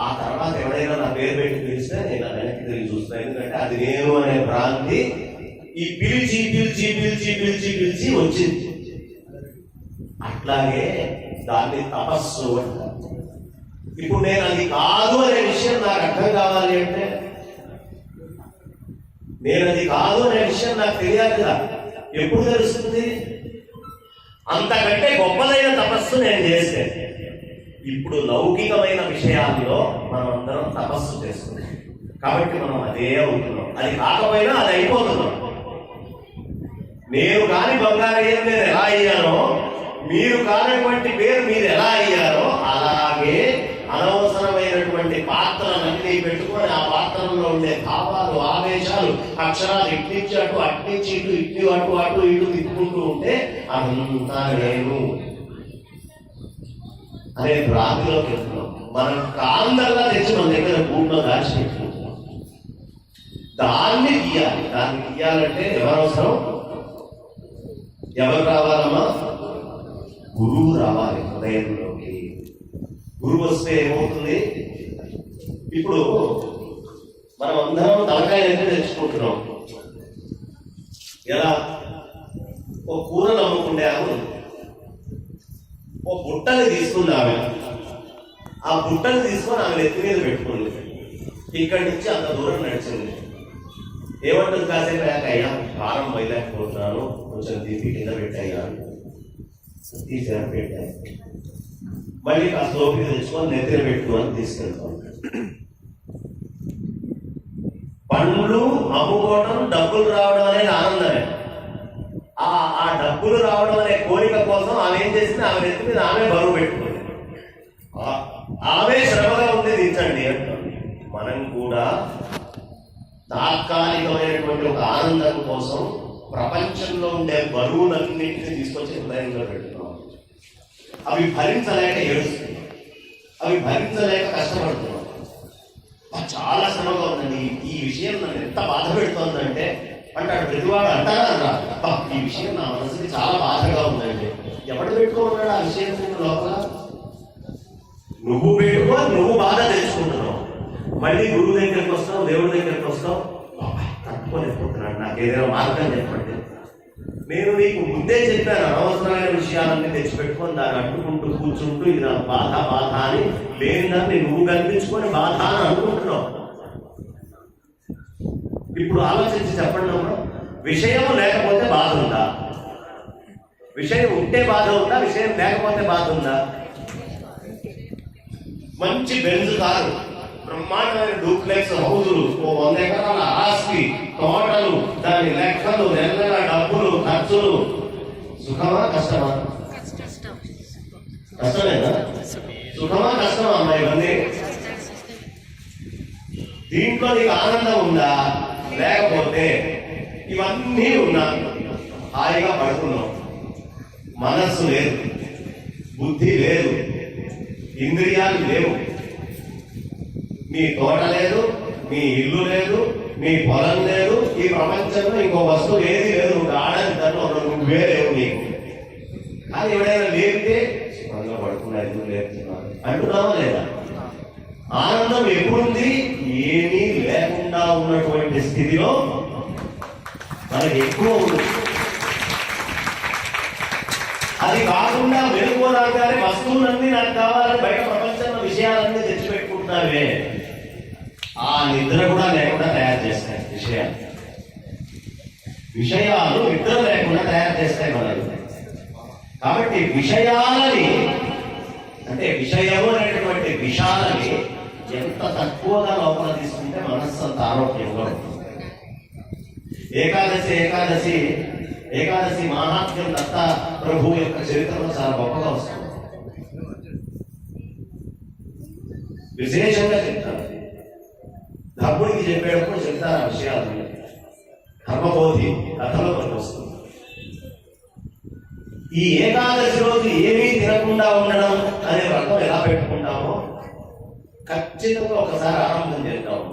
ఆ తర్వాత ఎవరైనా నా పేరు పెట్టి పిలిస్తే నేను వెనక్కి తిరిగి చూస్తాను. ఎందుకంటే అది నేను అనే భ్రాంతి ఈ పిలిచి పిలిచి పిలిచి పిలిచి పిలిచి వచ్చింది. అట్లాగే దాన్ని తపస్సు అంటారు. ఇప్పుడు నేను అది కాదు అనే విషయం నాకు అర్థం కావాలి అంటే, నేను అది కాదు అనే విషయం నాకు తెలియాలి కదా. ఎప్పుడు తెలుస్తుంది? అంతకంటే గొప్పదైన తపస్సు నేను చేస్తే. ఇప్పుడు లౌకికమైన విషయాల్లో మనం అందరం తపస్సు చేస్తున్నాం కాబట్టి మనం అదే అవుతున్నాం. అది కాకపోయినా అది అయిపోతున్నాం. నేను కాని బంగారయ్య నేను ఎలా అయ్యానో, మీరు కానటువంటి పేరు మీరు ఎలా అయ్యారో, అలాగే అనవసరమైనటువంటి పాత్రలన్నీ పెట్టుకొని ఆ పాత్రల్లో ఉండే భావాలు, ఆవేశాలు, అక్షరాలు ఇట్నించి అటు, అట్నించి ఇటు, ఇటు అటు, అటు ఇటు తిప్పుకుంటూ ఉంటే అదంతా నేను అనే భ్రాంతిలోకి వెళ్తున్నాం. మనం కాందల్లా తెచ్చి మన దగ్గర గూట్లో దాచిపెట్టుకుంటున్నాం. దాన్ని తీయాలి. దాన్ని తీయాలంటే ఎవరవసరం? ఎవరు రావాలమ్మా? గురువు రావాలి హృదయంలోకి. గురువు వస్తే ఏమవుతుంది? ఇప్పుడు మనం అందరం తలకాయ దగ్గర తెచ్చుకుంటున్నాం. ఎలా? ఓ కూరలు అమ్ముకుంటే ఆమె ఓ బుట్టని తీసుకుంది. ఆమె ఆ బుట్టని తీసుకొని ఆమె ఎత్తి మీద పెట్టుకుంది. ఇక్కడి నుంచి అంత దూరం నడిచింది. ఏమంటుంది? కాసేపు అయ్యా కారం వైలేకపోతున్నాను, కొంచెం తీపి కింద పెట్టాయ్యా, తీసిన పెట్టాయి. మళ్ళీ కాస్త ఓపిక తెచ్చుకొని నెత్తిన పెట్టుకోని తీసుకెళ్తాం. పండ్లు అమ్ముకోవడం, డబ్బులు రావడం అనేది ఆనందమే. ఆ డబ్బులు రావడం అనే కోరిక కోసం ఆమె ఏం చేసింది? ఆమె నెత్తి మీద ఆమె బరువు పెట్టుకుంది. ఆమె శ్రమగా ఉంది దించండి అంటుంది. మనం కూడా తాత్కాలికమైనటువంటి ఒక ఆనందం కోసం ప్రపంచంలో ఉండే బరువులన్నింటినీ తీసుకొచ్చి హృదయంలో పెడుతున్నాం. అవి భరించలేక ఏడుస్తున్నాం, అవి భరించలేక కష్టపడుతున్నాం. చాలా శ్రమగా ఉందండి, ఈ విషయం నన్ను ఎంత బాధ పెడుతోందంటే అంటాడు ప్రతివాడు. అంటారా ఈ విషయం నా మనసుకి చాలా బాధగా ఉందండి. ఎవడు పెట్టుకోమన్నాడు ఆ విషయం? లోపల నువ్వు పెట్టుకో, నువ్వు బాధ తెలుసుకుంటున్నావు. మళ్ళీ గురువు దగ్గరికి వస్తావు, దేవుడి దగ్గరికి వస్తావు. తట్టుకోలేకపోతున్నాడు, నాకు ఏదైనా మార్గం చెప్పండి. నేను నీకు ముందే చెప్పాను, అనవసరమైన విషయాలన్నీ తెచ్చిపెట్టుకొని దాన్ని అడ్డుకుంటూ కూర్చుంటూ ఇది నా బాధ బాధ అని లేని దాన్ని నువ్వు కల్పించుకొని బాధ అని అనుకుంటున్నావు. ఇప్పుడు ఆలోచించి చెప్పండి అమ్మా, విషయం లేకపోతే బాధ ఉందా? విషయం ఉంటే బాధ ఉందా? విషయం లేకపోతే బాధ ఉందా? మంచి బెంజ్ కారు, బ్రహ్మాండమైన డూప్లెక్స్ హౌజులు, 100 ఎకరాల ఆస్తి, తోటలు, దాని లెక్కలు, నెల డబ్బులు, ఖర్చులు, సుఖమా కష్టమా? కష్టమేనా? సుఖమా కష్టమా అమ్మా ఇవన్నీ? దీంట్లో నీకు ఆనందం ఉందా? లేకపోతే ఇవన్నీ ఉన్నా హాయిగా పడుకున్నావు, మనస్సు లేదు, బుద్ధి లేదు, ఇంద్రియాలు లేవు, మీ తోట లేదు, మీ ఇల్లు లేదు, మీ పొలం లేదు, ఈ ప్రపంచంలో ఇంకో వస్తువు ఏది లేదు, నువ్వు ఆడని తను నువ్వే లేవు నీకు. కానీ ఎవడైనా లేపితే సుఖంగా పడుకున్నా, ఎందుకు లేపుతున్నాను అంటున్నావా లేదా? ఆనందం ఎప్పుడుంది? ఏమీ లేకుండా ఉన్నటువంటి స్థితిలో మనకి ఎక్కువ ఉంది. అది కాకుండా వెలుగురాగానే వస్తువులన్నీ నాకు కావాలని బయట ప్రపంచంలో విషయాలన్నీ తెచ్చిపెట్టుకుంటున్నావే, ఆ నిద్ర కూడా లేకుండా తయారు చేస్తాయి విషయాలు. విషయాలు నిద్ర లేకుండా తయారు చేస్తాయి మనల్ని. కాబట్టి విషయాలని, అంటే విషయము అనేటటువంటి విషయాలని ఎంత తక్కువగా లోపల తీసుకుంటే మనస్సు అంత ఆరోగ్యంగా ఉంటుంది. ఏకాదశి మహాత్మ్యం దత్త ప్రభు యొక్క చరిత్రలో చాలా గొప్పగా వస్తుంది, విశేషంగా చెప్తారు. ధర్ముడికి చెప్పేటప్పుడు చెప్తారు ఆ విషయాలు. ధర్మబోధి కథలో మనకు వస్తుంది. ఈ ఏకాదశి రోజు ఏమీ తినకుండా ఉండడం అనే వ్రతం ఎలా పెట్టుకుంటామో ఖచ్చితంగా ఒకసారి ఆరంభం చేద్దాం.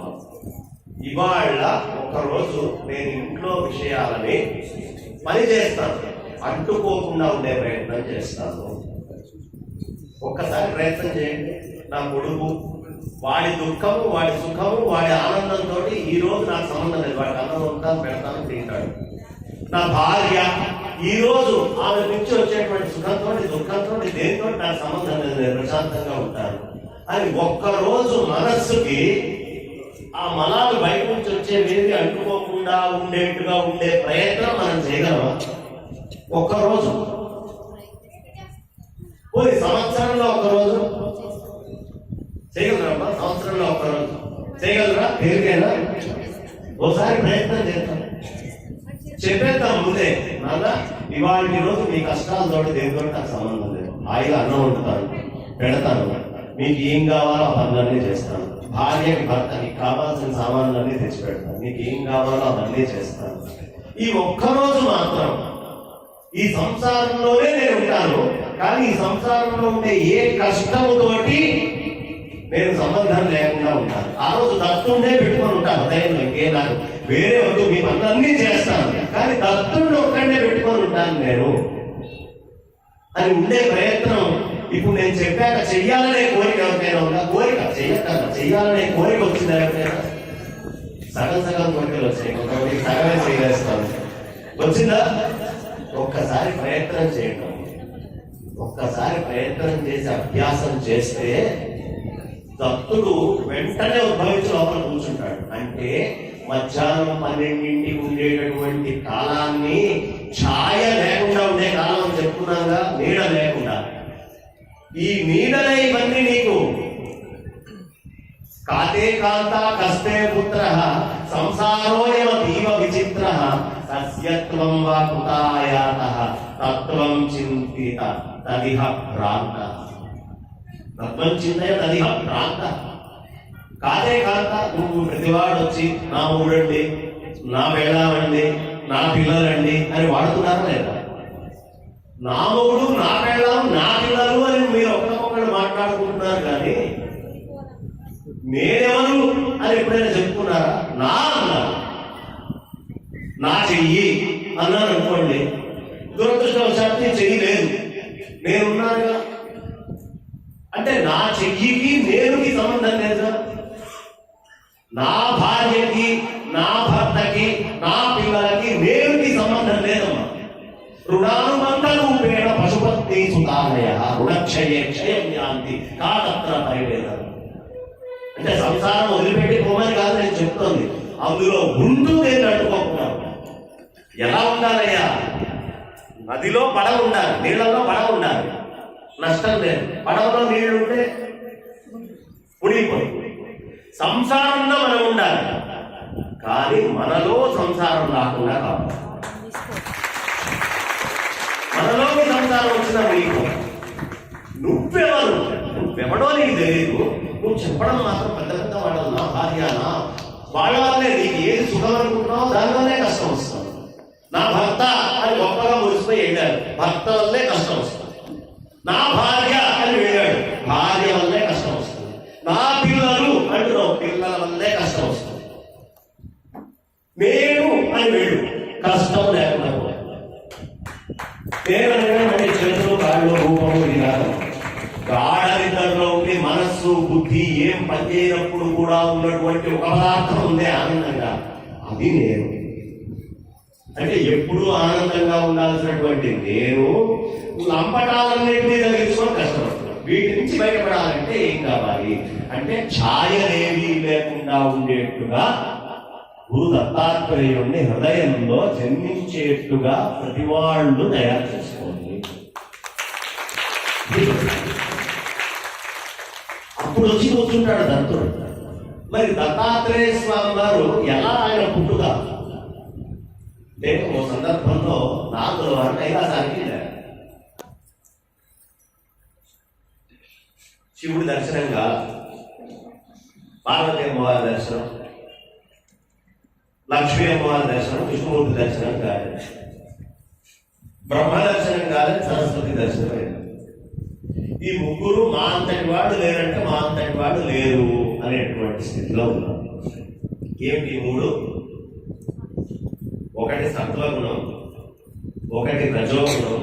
ఇవాళ ఒకరోజు నేను ఇంట్లో విషయాలని పని చేస్తాను, అంటుకోకుండా ఉండే ప్రయత్నం చేస్తాను. ఒక్కసారి ప్రయత్నం చేయండి. నా కొడుకు, వాడి దుఃఖము, వాడి సుఖము, వాడి ఆనందంతో ఈ రోజు నాకు సంబంధం లేదు, వాడికి అన్నం ఉంటాను, పెడతాను, తింటాడు. నా భార్య, ఈ రోజు ఆమె నుంచి వచ్చేటువంటి సుఖంతో దుఃఖంతో దేనితో నాకు సంబంధం లేదు, నేను ప్రశాంతంగా ఉంటాను. అని ఒక్కరోజు మనస్సుకి ఆ మలాలు బయట నుంచి వచ్చే వేది అంటుకోకుండా ఉండేట్టుగా ఉండే ప్రయత్నం మనం చేయగలమా? ఒక్కరోజు, పోయి సంవత్సరంలో ఒక్కరోజు చేయగలరా? సంవత్సరంలో ఒక్కరోజు చేయగలరా? పేరుకైనా ఓసారి ప్రయత్నం చేద్దాం. చెప్పేద్దాం ముందే, నాన్న ఇవాళ రోజు మీ కష్టాలతో దేనితో నాకు సంబంధం లేదు, హాయిగా అన్నం వండుతాను, పెడతాను, మీకు ఏం కావాలో ఆ పనులన్నీ చేస్తాను, భార్యకి భర్తకి కావాల్సిన సామాన్లన్నీ తెచ్చి పెడతాను, మీకు ఏం కావాలో అవన్నీ చేస్తాను. ఈ ఒక్కరోజు మాత్రం ఈ సంసారంలోనే నేను ఉంటాను, కానీ ఈ సంసారంలో ఉండే ఏ కష్టముతోటి నేను సంబంధం లేకుండా ఉంటాను. ఆ రోజు దత్తుండే పెట్టుకొని ఉంటాను హృదయంలో, ఇంకే నాకు వేరే వద్దు, మీ పనులన్నీ చేస్తాను, కానీ దత్తుడిని ఒక్కడే పెట్టుకొని ఉంటాను నేను అని ఉండే ప్రయత్నం. ఇప్పుడు నేను చెప్పాక చెయ్యాలనే కోరిక ఎవరికైనా ఉందా? కోరిక చెయ్యాలనే కోరిక వచ్చిందా ఎవరికైనా? సగం సగం కోరికలు వచ్చాయి, కొంతమంది సగమే చేయలేస్తాను. వచ్చిందా? ఒక్కసారి ప్రయత్నం చేయటం, ఒక్కసారి ప్రయత్నం చేసి అభ్యాసం చేస్తే దత్తుడు వెంటనే ఉద్భవించి లోపల కూర్చుంటాడు. అంటే మధ్యాహ్నం 12 ఉండేటటువంటి కాలాన్ని ఛాయ లేకుండా ఉండే కాలం చెప్పుకున్నాగా, నీడ లేకుండా. ఈ నీడలే ఇవన్నీ నీకు కాతే కాంత కస్తే పుత్ర సంసారోయమ తీవ విచిత్ర సస్యత్వం వా కుతాయాత తత్వం చింతిత తదిహ భ్రాంత. తత్వం చింతయ తదిహ భ్రాంత. కాదే కాంత, నువ్వు ప్రతివాడు వచ్చి నా ఊడండి, నా వేళావండి, నా పిల్లలండి అని వాడుతున్నారా లేదా? నా మొగుడు, నా పెళ్ళాం, నా పిల్లలు అని మీరు ఒకరికొకరు మాట్లాడుకుంటున్నారు, కానీ నేనెవరు అని ఎప్పుడైనా చెప్పుకున్నారా? నా అన్నారు, నా చెయ్యి అన్నారు అనుకోండి, దురదృష్టవశాత్తు చెయ్యి లేదు, నేనున్నానుగా. అంటే నా చెయ్యికి నేనుకి సంబంధం లేదా? నా భార్యకి, నా భర్తకి, నా పిల్లలకి నేనుకి సంబంధం లేదమ్మా. రుణానుబంధ రూపేణ పశుపత్ని సుతాదయ రుణక్షయే క్షయం యాంతి కాతత్ర పరివేదన. అంటే సంసారం వదిలిపెట్టి పోమని కాదు నేను చెప్తోంది, అందులో ఉంటూ నేను అడ్డుకోకుండా. ఎలా ఉండాలయ్యా? నదిలో పడవ ఉండాలి, నీళ్లలో పడవ ఉండాలి, నష్టం లేదు. పడవలో నీళ్లు ఉంటే మునిగిపోయి. సంసారంలో మనం ఉండాలి, కానీ మనలో సంసారం రాకుండా కావాలి. మనలోకి సంసారం వచ్చినా నీకు నువ్వెవడో నీకు తెలియదు. నువ్వు చెప్పడం మాత్రం పెద్ద పెద్ద వాళ్ళు, నా భార్యనా, వాళ్ళ వల్లే నీకు ఏది సుఖం అనుకుంటున్నావో దానివల్లే కష్టం వస్తుంది. నా భర్త అని గొప్పగా మురిసిపోయి వెళ్ళాడు, భర్త వల్లే కష్టం వస్తుంది. నా భార్య అని వెళ్ళాడు, భార్య వల్లే కష్టం వస్తుంది. నా పిల్లలు అంటున్నావు, పిల్లల వల్లే కష్టం వస్తుంది. నేను అని వెళ్ళు, కష్టం లేకుండా మళ్ళీ చేతులు, కాళ్ళు, రూపము, విధానం. గాఢనిద్రలో ఉండి మనస్సు, బుద్ధి ఏం పనిచేయనప్పుడు కూడా ఉన్నటువంటి ఒక పదార్థం ఉందే ఆనందంగా, అది నేను. అంటే ఎప్పుడూ ఆనందంగా ఉండాల్సినటువంటి నేను లంపటాలన్నింటినీ కలిగించుకొని కష్టపడుతున్నాను. వీటి నుంచి బయటపడాలంటే ఏం కావాలి అంటే ఛాయలేవి లేకుండా ఉండేట్టుగా గురు దత్తాత్రేయుడిని హృదయంలో జన్మించేట్టుగా ప్రతి వాళ్ళు తయారు చేసుకోండి. అప్పుడు వచ్చి కూర్చుంటాడు దత్తుడు. మరి దత్తాత్రేయ స్వామి వారు ఎలా ఆయన పుట్టుక అంటే, ఓ సందర్భంలో నారదుల వారు కైలాసానికి వెళ్ళారు. శివుడి దర్శనంగా, పార్వతీ అమ్మవారి దర్శనం, లక్ష్మీ అమ్మవారి దర్శనం, విష్ణుమూర్తి దర్శనం కాదు, బ్రహ్మ దర్శనం కాదు, సరస్వతి దర్శనం లేదు. ఈ ముగ్గురు మా అంతటి వాడు లేరంటే మా అంతటి వాడు లేరు అనేటువంటి స్థితిలో ఉన్నారు. ఏమిటి మూడు? ఒకటి సత్వగుణం, ఒకటి రజోగుణం,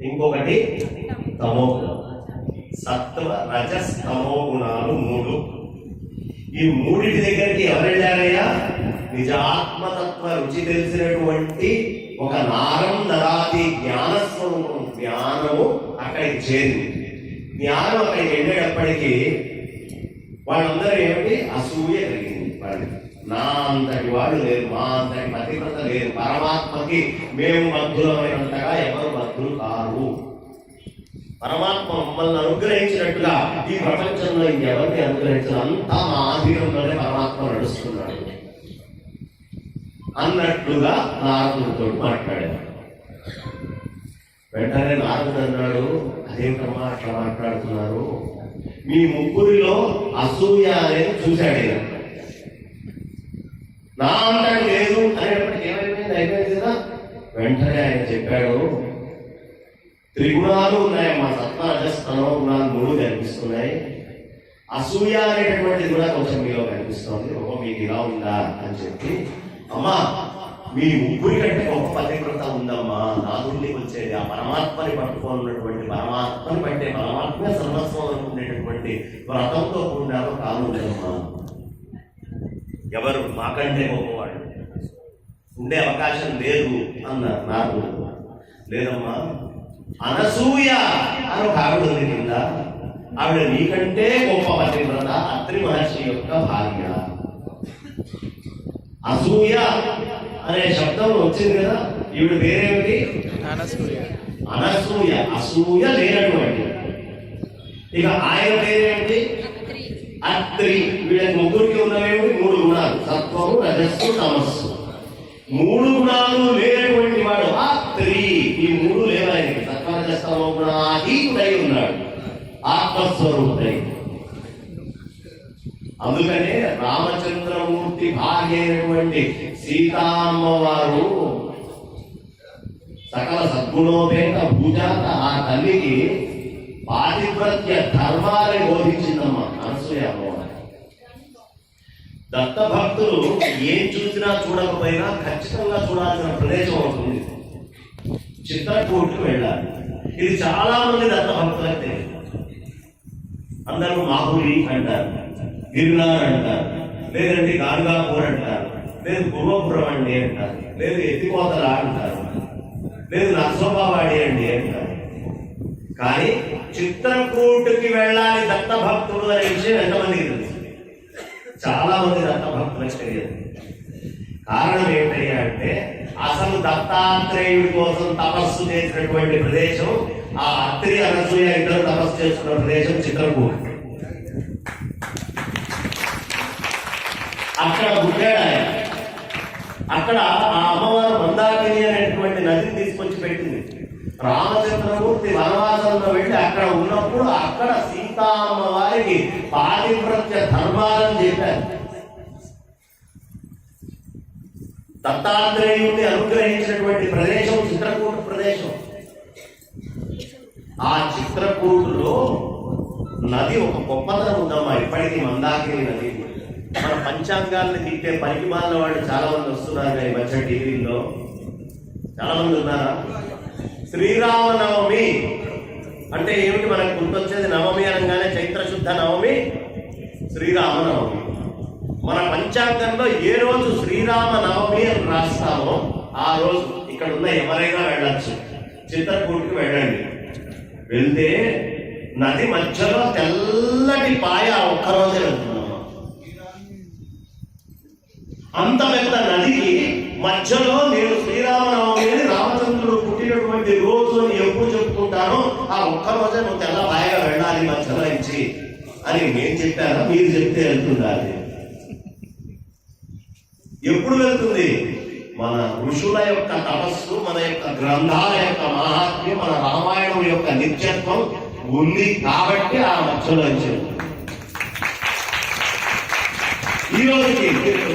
ఇంకొకటి తమోగుణం. సత్వ రజస్ తమో గుణాలు మూడు. ఈ మూడిటి దగ్గరికి ఎవరు వెళ్ళారయ్యా? నిజ ఆత్మతత్వ రుచి తెలిసినటువంటి ఒక నారం నరాది జ్ఞానస్వరూపం, జ్ఞానము అక్కడికి చేరింది. జ్ఞానం అక్కడికి వెళ్ళేటప్పటికీ వాళ్ళందరూ ఏమిటి అసూయ కలిగింది వాళ్ళకి. నా అంతటి వాళ్ళు లేరు, మా అంతటి పతివ్రత లేరు, పరమాత్మకి మేము బద్ధులమైనంతగా ఎవరు బద్ధులు కారు. పరమాత్మ మమ్మల్ని అనుగ్రహించినట్టుగా ఈ ప్రపంచంలో ఇంకెవరిని అనుగ్రహించిన అంతా మా ఆధీనంలోనే పరమాత్మ నడుస్తున్నాడు అన్నట్లుగా నారదుడితో మాట్లాడారు. వెంటనే నారదుడు అన్నాడు, అదేమిటమ్మా అట్లా మాట్లాడుతున్నారు, మీ ముగ్గురిలో అసూయ అనేది చూశాడు ఆయన. నా అంటాడు లేదు అనేటప్పటికి ఏమైపోయింది, అయిపోయింది కదా. వెంటనే ఆయన చెప్పాడు, త్రిగుణాలు ఉన్నాయమ్మా, సత్వ రజస్ తమో గుణాలు 3 కనిపిస్తున్నాయి. అసూయ అనేటటువంటిది కూడా కొంచెం మీలో కనిపిస్తుంది. మీకు ఇలా ఉందా అని చెప్పి, అమ్మా మీ ముగ్గురి కంటే గొప్ప పతివ్రత ఉందమ్మా, నాదుల్ని వచ్చేది ఆ పరమాత్మని పట్టుకోనున్నటువంటి, పరమాత్మని పట్టే పరమాత్మే సర్వస్వం అనుకునేటటువంటి వ్రతంతో కూడాలో కాదు లేదమ్మా. ఎవరు మాకంటే గొప్పవాడు ఉండే అవకాశం లేదు అన్నారు నారదుడు. లేదమ్మా, అనసూయ అని ఒక ఆవిడ ఉంది కింద, ఆవిడ నీకంటే గొప్ప పతివ్రత, అత్రి మహర్షి యొక్క భార్య. అసూయ అనే శబ్దం వచ్చింది కదా, ఈవిడ పేరేమిటి? అనసూయ. అసూయ లేనటువంటి. ఇక ఆయన పేరేమిటి? అత్రి. వీళ్ళకి ముగ్గురికి ఉన్నవేమిటి? 3 గుణాలు, సత్వము రజస్సు తమస్సు. 3 గుణాలు లేనటువంటి వాడు అత్రి. ఈ 3 లేవు ఆయనకి. సత్వరజస్తమో గుణాతీతుడై ఉన్నాడు, ఆత్మస్వరూపుడై. అందుకనే రామచంద్రమూర్తి భార్య అయినటువంటి సీతామ్మవారు సకల సద్గుణోపేత భూజాత ఆ తల్లికి పాతివ్రత్య ధర్మాన్ని బోధించిందమ్మా అనసూయ అమ్మవారు. దత్త భక్తులు ఏం చూసినా చూడకపోయినా ఖచ్చితంగా చూడాల్సిన ప్రదేశం అవుతుంది, చిత్రకూటుకు వెళ్ళాలి. ఇది చాలా మంది దత్త భక్తులకు తెలియదు. అందరూ మాహురి అంటారు, గిరినార్ అంటారు, లేదంటే గార్గాపూర్ అంటారు, లేదు పూర్వపురం అండి అంటారు, లేదు ఎత్తిపోతల అంటారు, లేదు నర్సోబావాడి అండి అంటారు. కానీ చిత్రకూటుకి వెళ్ళాలి దత్త భక్తుడు అనే విషయం ఎంతమందికి తెలుసు? చాలా మంది దత్త భక్తులకు తెలియదు. కారణం ఏమిటయ్యా అంటే, అసలు దత్తాత్రేయుడి కోసం తపస్సు చేసినటువంటి ప్రదేశం, ఆ అత్రి అనసూయ ఇద్దరు తపస్సు చేస్తున్న ప్రదేశం చిత్రకూటు. అక్కడ పుట్టాడు ఆయన. అక్కడ ఆ అమ్మవారు మందాకిని అనేటువంటి నదిని తీసుకొచ్చి పెట్టింది. రామచంద్రమూర్తి వనవాసంలో వెళ్ళి అక్కడ ఉన్నప్పుడు అక్కడ సీతా అమ్మవారికి పాతివ్రత్య ధర్మాలను చెప్పారు. దత్తాత్రేయుడిని అనుగ్రహించినటువంటి ప్రదేశం చిత్రకూట ప్రదేశం. ఆ చిత్రకూటులో నది ఒక గొప్పతనం ఉందమ్మా ఇప్పటికీ, మందాకిని నది. మన పంచాంగాల్ని తిట్టే పనికి మాలిన వాళ్ళు చాలా మంది వస్తున్నారు ఈ మధ్య టీవీల్లో. చాలా మంది ఉన్నారా? శ్రీరామనవమి అంటే ఏమిటి మనకు గుర్తొచ్చేది? నవమి అనగానే చైత్ర శుద్ధ నవమి, శ్రీరామనవమి. మన పంచాంగంలో ఏ రోజు శ్రీరామ నవమి అని రాస్తామో ఆ రోజు ఇక్కడ ఉన్న ఎవరైనా వెళ్ళచ్చు. చిత్రకూటుకి వెళ్ళండి. వెళ్తే నది మధ్యలో తెల్లటి పాయ ఒక్కరోజే వెళ్తున్నాం. అంత పెద్ద నదికి మధ్యలో నేను శ్రీరామనవమి అని రామచంద్రుడు పుట్టినటువంటి రోజు అని ఎప్పుడు చెప్పుకుంటానో ఆ ఒక్కరోజే నువ్వు తెల్ల పాయగా వెళ్ళాలి మధ్యలో నుంచి అని నేను చెప్పానా? మీరు చెప్తే వెళ్తుండాలి. ఎప్పుడు వెళ్తుంది? మన ఋషుల యొక్క తపస్సు, మన యొక్క గ్రంథాల యొక్క మహాత్మ్యం, మన రామాయణం యొక్క నిత్యత్వం ఉంది కాబట్టి ఆ మధ్యలో వెళ్తుంది. ఈ రోజుకి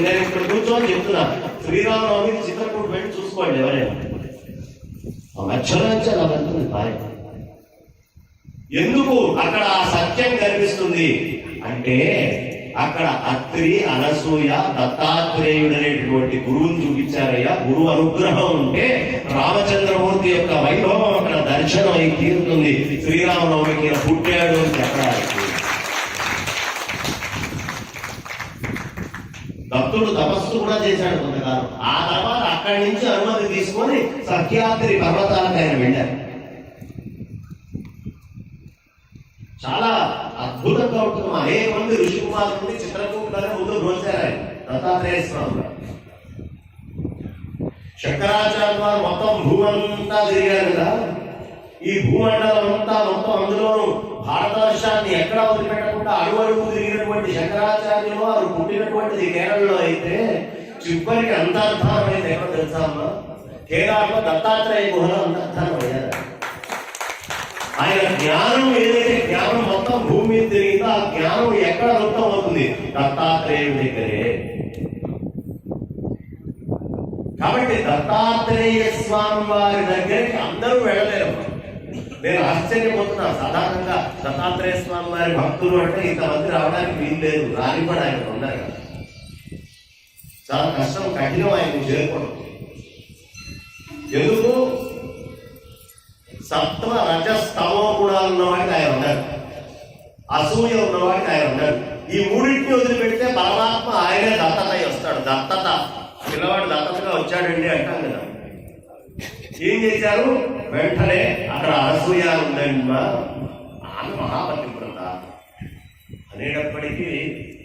నేను ఇక్కడ కూర్చొని చెప్తున్నా, శ్రీరామనవమి చిత్రకూటు వెళ్ళి చూసుకోండి ఎవరైనా. ఆ మధ్యలో నుంచి అలా వెళ్తుంది పాయ. ఎందుకు అక్కడ ఆ సత్యం కనిపిస్తుంది అంటే, అక్కడ అత్రి అనసూయ దత్తాత్రేయుడు అనేటువంటి గురువుని చూపించారయ్యా. గురువు అనుగ్రహం ఉంటే రామచంద్రమూర్తి యొక్క వైభవం అక్కడ దర్శనం అయి తీరుతుంది. శ్రీరామనవమికి పుట్టాడు అని చెప్పడానికి. భక్తుడు తపస్సు కూడా చేశాడు కొంతకాలం. ఆ తర్వాత అక్కడి నుంచి అనుమతి తీసుకొని సఖ్యాద్రి పర్వతాలకు ఆయన వెళ్ళారు. చాలా అద్భుతంగా ఉంటుంది. అనేక మంది ఋషికుమారుల నుండి చిత్రకూటనే ముందు రోజారు ఆయన దత్తాత్రేయ స్వామి గారు. శంకరాచార్య వారు మొత్తం భూమంతా తిరిగారు కదా. ఈ భూమండలం అంతా మొత్తం అందులోనూ భారతవర్షాన్ని ఎక్కడా వదిలిపెట్టకుండా అడుగడుగు తిరిగినటువంటి శంకరాచార్యులు వారు పుట్టినటువంటిది కేరళలో అయితే చివరికి అంతర్ధానమైంది ఎక్కడ తెలుసా అమ్మా? కేరళలో దత్తాత్రేయ గుహలో అంతర్ధానం అయ్యారు. ఆయన జ్ఞానం ఏదైతే జ్ఞానం మొత్తం భూమి మీద తిరిగిందో ఆ జ్ఞానం ఎక్కడ వృత్తం అవుతుంది? దత్తాత్రేయుడి దగ్గరే. కాబట్టి దత్తాత్రేయ స్వామి వారి దగ్గరికి అందరూ వెళ్ళలేరు. నేను ఆశ్చర్యపోతున్నా. సాధారణంగా దత్తాత్రేయ స్వామి వారి భక్తులు అంటే ఇంతమంది రావడానికి వీలు లేదు. రాని కూడా ఆయన ఉన్నారు కదా. చాలా కష్టం, కఠినం ఆయనకు చేరుకోవడం. ఎందుకు? సత్వ రజస్తమో గుణాలు ఉన్నవాడికి ఆయన ఉన్నారు, అసూయ ఉన్నవాడికి ఆయన ఉన్నారు. ఈ మూడింటిని వదిలిపెడితే పరమాత్మ ఆయనే దత్తత వస్తాడు. దత్తత, పిల్లవాడు దత్తతగా వచ్చాడండి అంటాం కదా. ఏం చేశారు? వెంటనే అక్కడ అనసూయ ఉందమ్మా, ఆమె మహాపతివ్రత అనేటప్పటికీ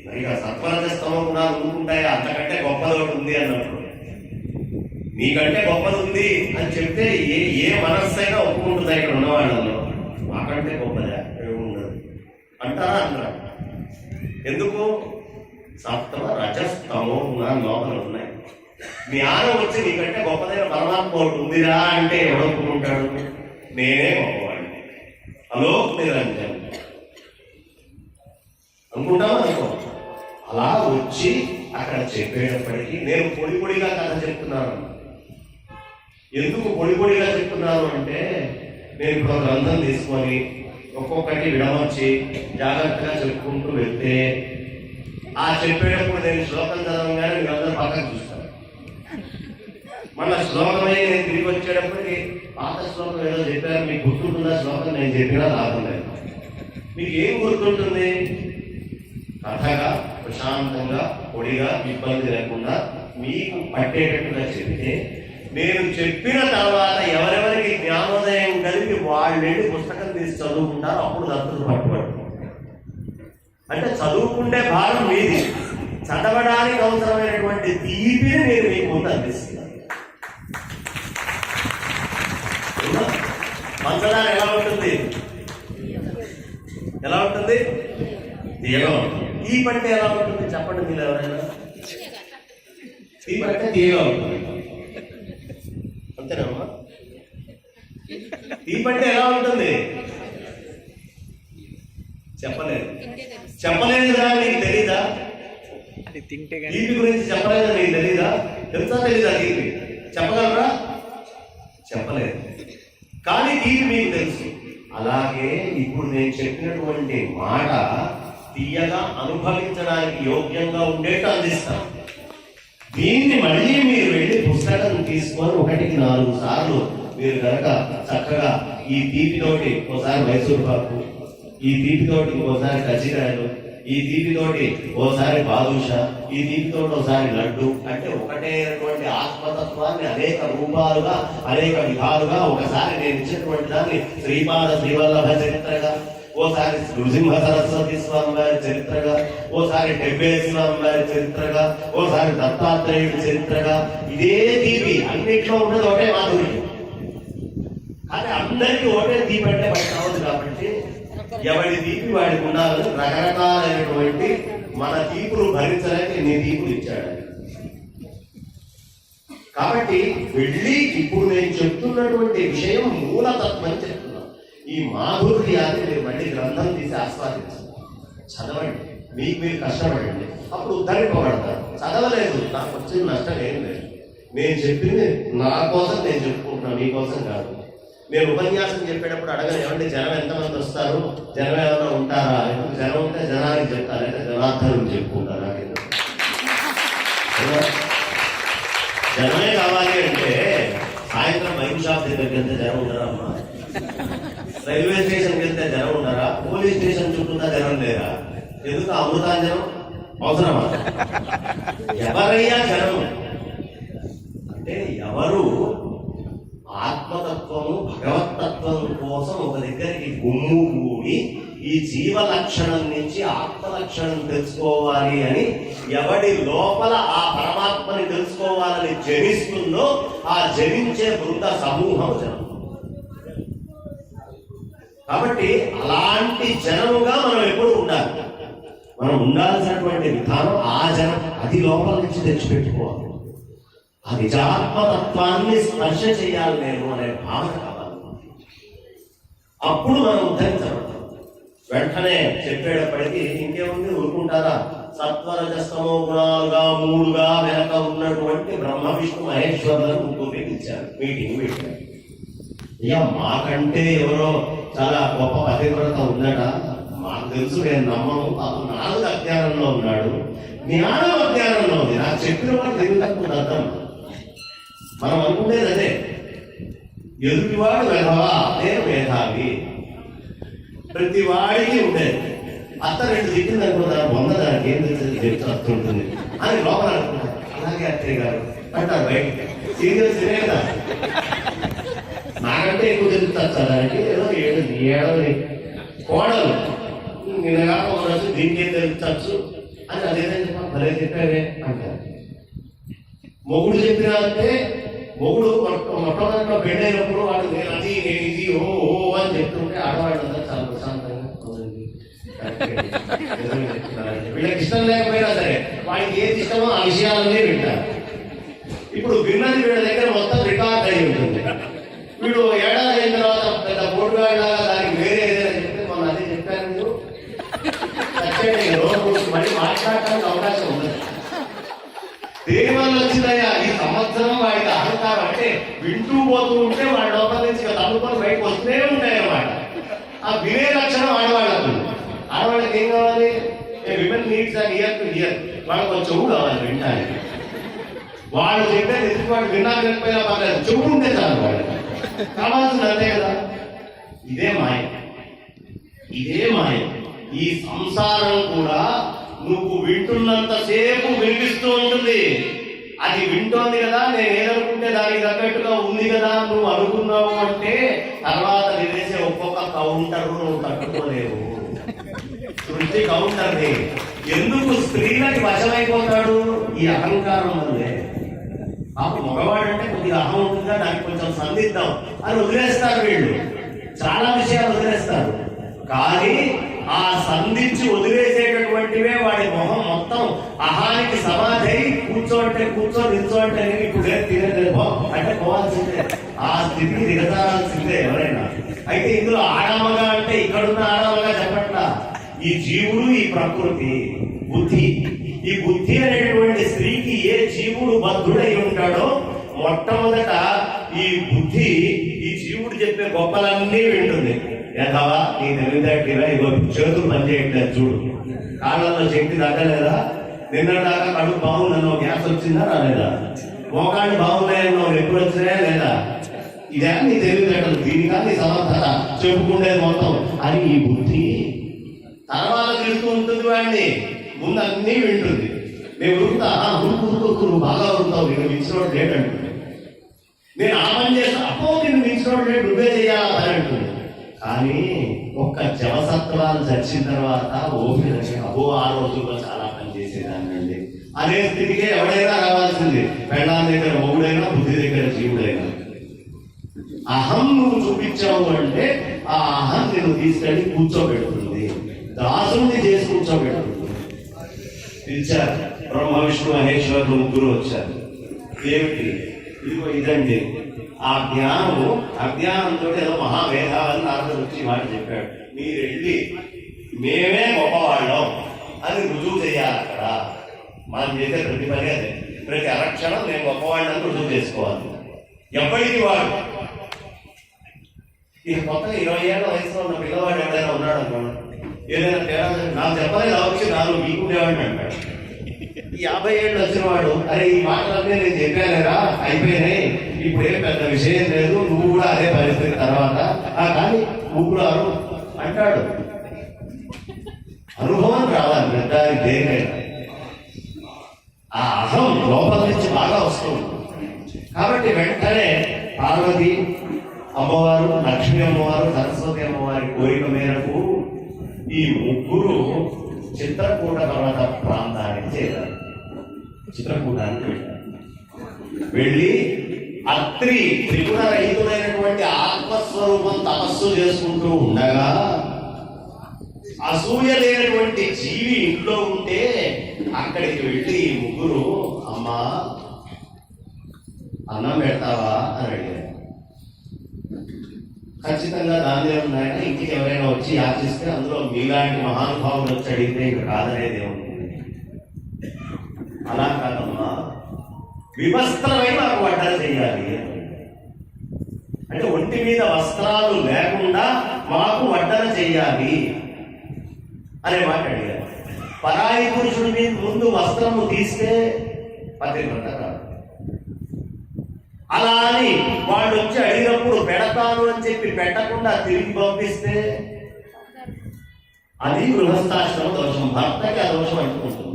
మరి సత్వరజస్తమో గుణాలు ఉంటుంటాయి, అంతకంటే గొప్పది ఒకటి ఉంది అన్నప్పుడు. మీకంటే గొప్పది ఉంది అని చెప్తే ఏ మనస్సు అయినా ఒప్పుకుంటుంది ఇక్కడ ఉన్న వాళ్ళలో. మాకంటే గొప్పదా ఉండదు అంటారా? అంటారు. ఎందుకు? సత్వ రజస్తమో గుణాలు లోపల ఉన్నాయి. జ్ఞానం వచ్చి నీకంటే గొప్పదైన పరమాత్మ ఒకటి ఉందిరా అంటే ఎవడు ఒప్పుకుంటాడు? నేనే గొప్పవాడిని, హలో నిరంజన్ అనుకుంటామా? అనుకో. అలా వచ్చి అక్కడ చెప్పేటప్పటికీ నేను పొడి పొడిగా కథ చెప్తున్నాను. ఎందుకు పొడి పొడిగా చెప్తున్నాను అంటే, నేను ఇప్పుడు గ్రంథం తీసుకొని ఒక్కొక్కటి విడమర్చి జాగ్రత్తగా చెప్పుకుంటూ వెళ్తే ఆ చెప్పేటప్పుడు నేను శ్లోకం చదవగానే మీరందరూ పక్కన చూస్తాను. మళ్ళీ శ్లోకమే నేను తిరిగి వచ్చేటప్పటికి పాత శ్లోకం ఏదో చెప్పారు, మీకు గుర్తుంటుందా? శ్లోకం నేను చెప్పినా లాభం లేదు. మీకు ఏం గుర్తుంటుంది? కథగా ప్రశాంతంగా పొడిగా ఇబ్బంది లేకుండా మీకు పట్టేటట్టుగా చెబితే నేను చెప్పిన తర్వాత ఎవరెవరికి జ్ఞానోదయం కలిగి వాళ్ళు పుస్తకం తీసి చదువుకుంటారు. అప్పుడు దత్తులు పట్టుబడు. అంటే చదువుకుంటే భారం మీది, చదవడానికి అవసరమైనటువంటి తీపిని నేను మీకు ముందు అందిస్తున్నాను. పంచదార ఎలా ఉంటుంది? ఎలా ఉంటుంది? తీయగా ఉంటుంది. తీపి అంటే ఎలా ఉంటుంది చెప్పండి మీరు ఎవరైనా? తీపి అంటే తీయగా ఉంటుంది, అంతేనమ్మా? తీపి అంటే ఎలా ఉంటుంది? చెప్పలేదు కదా, నీకు తెలీదా? తీపి గురించి చెప్పలేదా? నీకు తెలీదా? తెలుసా తెలీదా? తీపి చెప్పగలరా? చెప్పలేదు. కానీ తీపి మీకు తెలుసు. అలాగే ఇప్పుడు నేను చెప్పినటువంటి మాట తీయగా అనుభవించడానికి యోగ్యంగా ఉండేట్టు అందిస్తాను. దీన్ని మళ్ళీ మీరు వెళ్ళి పుస్తకం తీసుకొని 1-4 సార్లు మీరు కనుక చక్కగా ఈ తీపితోటి ఓసారి మైసూరు పాకు, ఈ తీపితోటి ఓసారి కజ్జికాయలు, ఈ తీపితోటి ఓసారి బాదుషా, ఈ తీపితోటి ఒకసారి లడ్డు, అంటే ఒకటేటువంటి ఆత్మతత్వాన్ని అనేక రూపాలుగా అనేక విధాలుగా, ఒకసారి నేను ఇచ్చినటువంటి దాన్ని శ్రీపాద శ్రీవల్లభ చరిత్రగా, ఓసారి నృసింహ సరస్వతి స్వామి వారి చరిత్రగా, ఓసారి డెబ్బే స్వామి వారి చరిత్రగా, ఓసారి దత్తాత్రేయుడి చరిత్రగా, ఇదే తీపి అన్నిట్లో ఉన్నది ఒకటే మాధుర్యం. కానీ అందరికీ ఒకటే తీపి అంటే బయట కావద్దు. కాబట్టి ఎవరి తీపి వాడికి ఉండాలని రకరకాలైనటువంటి మన తీపులు భరించలేక నీ తీపులు ఇచ్చాడు. కాబట్టి వెళ్ళి ఇప్పుడు నేను చెప్తున్నటువంటి విషయం మూలతత్వం చెప్తున్నాను. ఈ మాధుర్యాన్ని మీరు మళ్ళీ గ్రంథం తీసి ఆస్వాదించండి, చదవండి, మీకు మీరు కష్టపడండి, అప్పుడు ఉద్ధరింపబడతారు. చదవలేదు, నాకు వచ్చిన నష్టం ఏం లేదు. నేను చెప్పింది నా కోసం నేను చెప్పుకుంటున్నాను, మీకోసం కాదు. నేను ఉపన్యాసం చెప్పేటప్పుడు అడగను, ఏమంటే జనం ఎంతమంది వస్తారు, జనం ఏమైనా ఉంటారా? ఎందుకు జనం ఉంటే జనానికి చెప్తారు, అయితే జనార్దనం చెప్పుకుంటారు. జనమే కావాలి అంటే సాయంత్రం మైక్ షాప్ దగ్గరికి వెళ్తే జనం ఉండరా అమ్మా? రైల్వే స్టేషన్కి వెళ్తే జనం ఉన్నారా? పోలీస్ స్టేషన్ చుట్టూ జనం లేరా? ఎందుకు అమృతాంజనం అవసరమా? ఎవరయ్యా జనం అంటే ఎవరు ఆత్మతత్వము భగవత్తత్వం కోసం ఒక దగ్గరికి గుమ్ము కూడి ఈ జీవ లక్షణం నుంచి ఆత్మ లక్షణం తెలుసుకోవాలి అని ఎవడి లోపల ఆ పరమాత్మని తెలుసుకోవాలని జనిస్తుందో ఆ జనించే బృంద సమూహం జనం. కాబట్టి అలాంటి జనముగా మనం ఎప్పుడు ఉండాలి. మనం ఉండాల్సినటువంటి విధానం ఆ జనం, అది లోపల నుంచి తెచ్చిపెట్టుకోవాలి. ఆ నిజాత్మతత్వాన్ని స్పర్శ చేయాలి నేను అనే భావన కావాలి. అప్పుడు మనం ఉద్ధరించబడతాం. వెంటనే చెప్పేటప్పటికీ ఇంకేముంది, ఊరుకుంటారా? సత్వరజస్తమో గుణాలుగా మూడుగా వెనక ఉన్నటువంటి బ్రహ్మ విష్ణు మహేశ్వరులను ముగ్గురు ఇచ్చారు. మీటింగ్ పెట్టారు. ఇక మాకంటే ఎవరో చాలా గొప్ప పతివ్రత ఉందట, మాకు తెలుసు, నేను నమ్మను. అతను నాలుగు అజ్ఞానంలో ఉన్నాడు, జ్ఞానం అజ్ఞానంలో ఉంది. నాకు చెప్పిన వాడు తెలియదు అర్థం. మనం అనుకునేది అదే, ఎదుటివాడు వెధవా, నేను మేధావి, ప్రతి వాడికి ఉండేది. అత్త రెండు తిట్టింది అనుకున్నా, దానికి ఏం చెప్తూ వస్తుంటుంది అని లోపల అనుకున్నారు. అలాగే అత్తయ్య గారు అంటారు బయట. సీరియస్ కదా, నాకంటే ఎక్కువ తెలుస్తుంది దానికి. ఏదో ఏడవని కోడలు నిన్నగా ఒక రోజు దీనికేం తెలుస్తచ్చు అని అదేదని చెప్పా, భలే చెప్పావే అంటారు. మొగుడు చెప్పినా అంటే, మొగుడు మొట్టమొదటిలో పెళ్ళైనప్పుడు వాడు నేను అది నేను ఇది ఓ ఓ అని చెప్తుంటే ఆడవాళ్ళంతా చాలా ప్రశాంతంగా అవుతుంది. వీళ్ళకి ఇష్టం లేకపోయినా సరే వాడికి ఏది ఇష్టమో ఆ విషయాలనే వింటారు. ఇప్పుడు విన్నది వీళ్ళ దగ్గర మొత్తం రికార్డ్ అయి ఉంటుంది. వీడు ఏడాది అయిన తర్వాత పెద్ద పోటుగాడిలాగా దానికి వేరే ఏదైనా చెప్తే, మొన్న అదే చెప్పాను మీరు రోజు మళ్ళీ మాట్లాడటానికి అవకాశం ఉండదు. దేని వల్ల వచ్చిందయ్యా ఈ సంవత్సరం వాడికి అహంకారం అంటే, వింటూ పోతూ ఉంటే వాడి లోపల నుంచి తప్పుకొని బయటకు వస్తూనే ఉంటాయన్నమాట. ఆ వినే లక్షణం ఆడవాళ్ళకు. ఆడవాళ్ళకి ఏం కావాలి? Women needs and year to year. వాళ్ళకి ఒక చెవు కావాలి వినడానికి. వాళ్ళు చెప్పేది ఎదుటి వాడు విన్నా వినకపోయినా పర్లేదు, చెవు ఉంటే చాలు వాళ్ళు కావాల్సింది, అంతే కదా. ఇదే మాయ, ఇదే మాయ. ఈ సంసారం కూడా నువ్వు వింటున్నంతసేపు వినిపిస్తూ ఉంటుంది. అది వింటోంది కదా, నేను ఏదనుకుంటే దానికి తగ్గట్టుగా ఉంది కదా నువ్వు అనుకున్నావు అంటే, తర్వాత నిలిసే ఒక్కొక్క కౌంటర్ నువ్వు తట్టుకోలేవు. సృష్టి కౌంటర్ని ఎందుకు స్త్రీలకి వశమైపోతాడు? ఈ అహంకారం వల్లే. అప్పుడు మగవాడంటే కొద్దిగా అహం ఉంటుందా, దానికి కొంచెం సందిద్దాం అని వదిలేస్తారు వీళ్ళు. చాలా విషయాలు వదిలేస్తారు. కానీ ఆ సంధించి వదిలేసేటటువంటివే వాడి మొహం మొత్తం అహానికి సమాధి. కూర్చోంటే కూర్చో, నిల్చోంటే ఇప్పుడు తినలేదు అంటే పోవాల్సిందే. ఆ స్థితికి దిగజారాల్సిందే ఎవరైనా. అయితే ఇందులో ఆడమగా అంటే ఇక్కడున్న ఆడమగా చెప్పట్లా. ఈ జీవుడు, ఈ ప్రకృతి, బుద్ధి. ఈ బుద్ధి అనేటువంటి స్త్రీకి ఏ జీవుడు బద్ధుడై ఉంటాడో మొట్టమొదట ఈ బుద్ధి ఈ జీవుడు చెప్పే గొప్పలన్నీ వింటుంది. ఏదావా నీ తెలివితేటగా ఇగో చేతులు పనిచేయట్లేదు చూడు, కాళ్ళల్లో శక్తి తగ్గలేదా, నిన్నదాకా కడుపు బాగుందన్నో గ్యాస్ వచ్చిందా రాలేదా, మోకాళ్ళు బాగున్నాయన్నో ఎప్పుడు వచ్చినాయా లేదా, ఇదే నీ తెలివితేటలు, దీనికా నీ సమర్థత చెప్పుకుండేది మొత్తం అని ఈ బుద్ధి తర్వాత తిరుగుతూ ఉంటుంది. వాడిని ముందు అన్నీ వింటుంది. నేను ఉరుకుతా, నువ్వు బాగా ఉరుకుతావు, నేను మించినోడు లేట్ అంటుంది. నేను ఆ పని చేస్తా, అప్పో నేను మించినోడు లేట్, నువ్వే చేయాలా పని అంటుంది. కానీ ఒక్క జవసత్వాలు చచ్చిన తర్వాత ఓపిక అబ్బో ఆ రోజుల్లో చాలా పని చేసేదాన్ని అనే స్థితికే ఎవడైనా రావాల్సింది. పెళ్ళాం దగ్గర మొగుడైనా, బుద్ధి దగ్గర జీవుడైనా. అహం నువ్వు చూపించావు అంటే ఆ అహం నేను తీసుకెళ్ళి కూర్చోబెడుతుంది, దాసుని చేసి కూర్చోబెడుతుంది. పిలిచారు బ్రహ్మ విష్ణు మహేశ్వరులు ముగ్గురు వచ్చారు. ఏమిటి? ఇదిగో ఇదండి ఆ జ్ఞానము. అజ్ఞానంతో ఏదో మహావేదాలని నారదుడు వచ్చి మాట చెప్పాడు. మీరు వెళ్ళి మేమే గొప్పవాళ్ళం అని రుజువు చేయాలి. అక్కడ మనం చేసే ప్రతి పని అదే. ప్రతి అరక్షణం నేను గొప్పవాళ్ళని రుజువు చేసుకోవాలి. ఎప్పటికీ వాడు ఇక కొత్తగా 20 ఏళ్ళ వయసులో ఉన్న పిల్లవాడు ఎవరైనా ఉన్నాడు అనుకోండి, ఏదైనా తేడా నాకు చెప్పలేదు వచ్చి నాలుగు మీకుండేవాడిని అంటాడు. 50 ఏళ్ళు వచ్చిన వాడు, అరే ఈ మాటలన్నీ నేను చెప్పానేరా, అయిపోయినాయి, ఇప్పుడు ఏం పెద్ద విషయం లేదు, నువ్వు కూడా అదే పరిస్థితి తర్వాత కానీ ముగ్గురు అంటాడు. అనుభవం రావాలి పెద్ద దేనికైనా. ఆ అహం లోపల నుంచి బాగా వస్తుంది. కాబట్టి వెంటనే పార్వతి అమ్మవారు, లక్ష్మీ అమ్మవారు, సరస్వతి అమ్మవారి కోరిక మేరకు ఈ ముగ్గురు చిత్రకూట పర్వత ప్రాంతానికి చేరారు. చిత్రకూటానికి వెళ్ళారు. వెళ్ళి అత్రి త్రిగుణ రహితుడైనటువంటి ఆత్మస్వరూపం తపస్సు చేసుకుంటూ ఉండగా అసూయ లేనటువంటి జీవి ఇంట్లో ఉంటే అక్కడికి వెళ్ళి ఈ ముగ్గురు అమ్మా అన్నం పెడతావా అని అడిగారు. ఖచ్చితంగా దానిలో ఉన్నాయన ఇంటికి ఎవరైనా వచ్చి యాచిస్తే అందులో మీలాంటి మహానుభావులు వచ్చి అడిగితే ఇంకా కాదనేది ఏముంటుంది. అలా కాదమ్మా, వివస్త్రమై మాకు వడ్డన చెయ్యాలి అంటే ఒంటి మీద వస్త్రాలు లేకుండా మాకు వడ్డన చెయ్యాలి అనే మాట అడిగారు. పరాయి పురుషుడి మీద ముందు వస్త్రము తీస్తే పతివ్రత కాదు. అలా అని వాళ్ళు వచ్చి అడిగినప్పుడు పెడతాను అని చెప్పి పెట్టకుండా తిరిగి పంపిస్తే అది గృహస్థాశ్రమ దోషం. భర్తకి ఆ దోషం అంటుకుంటుంది.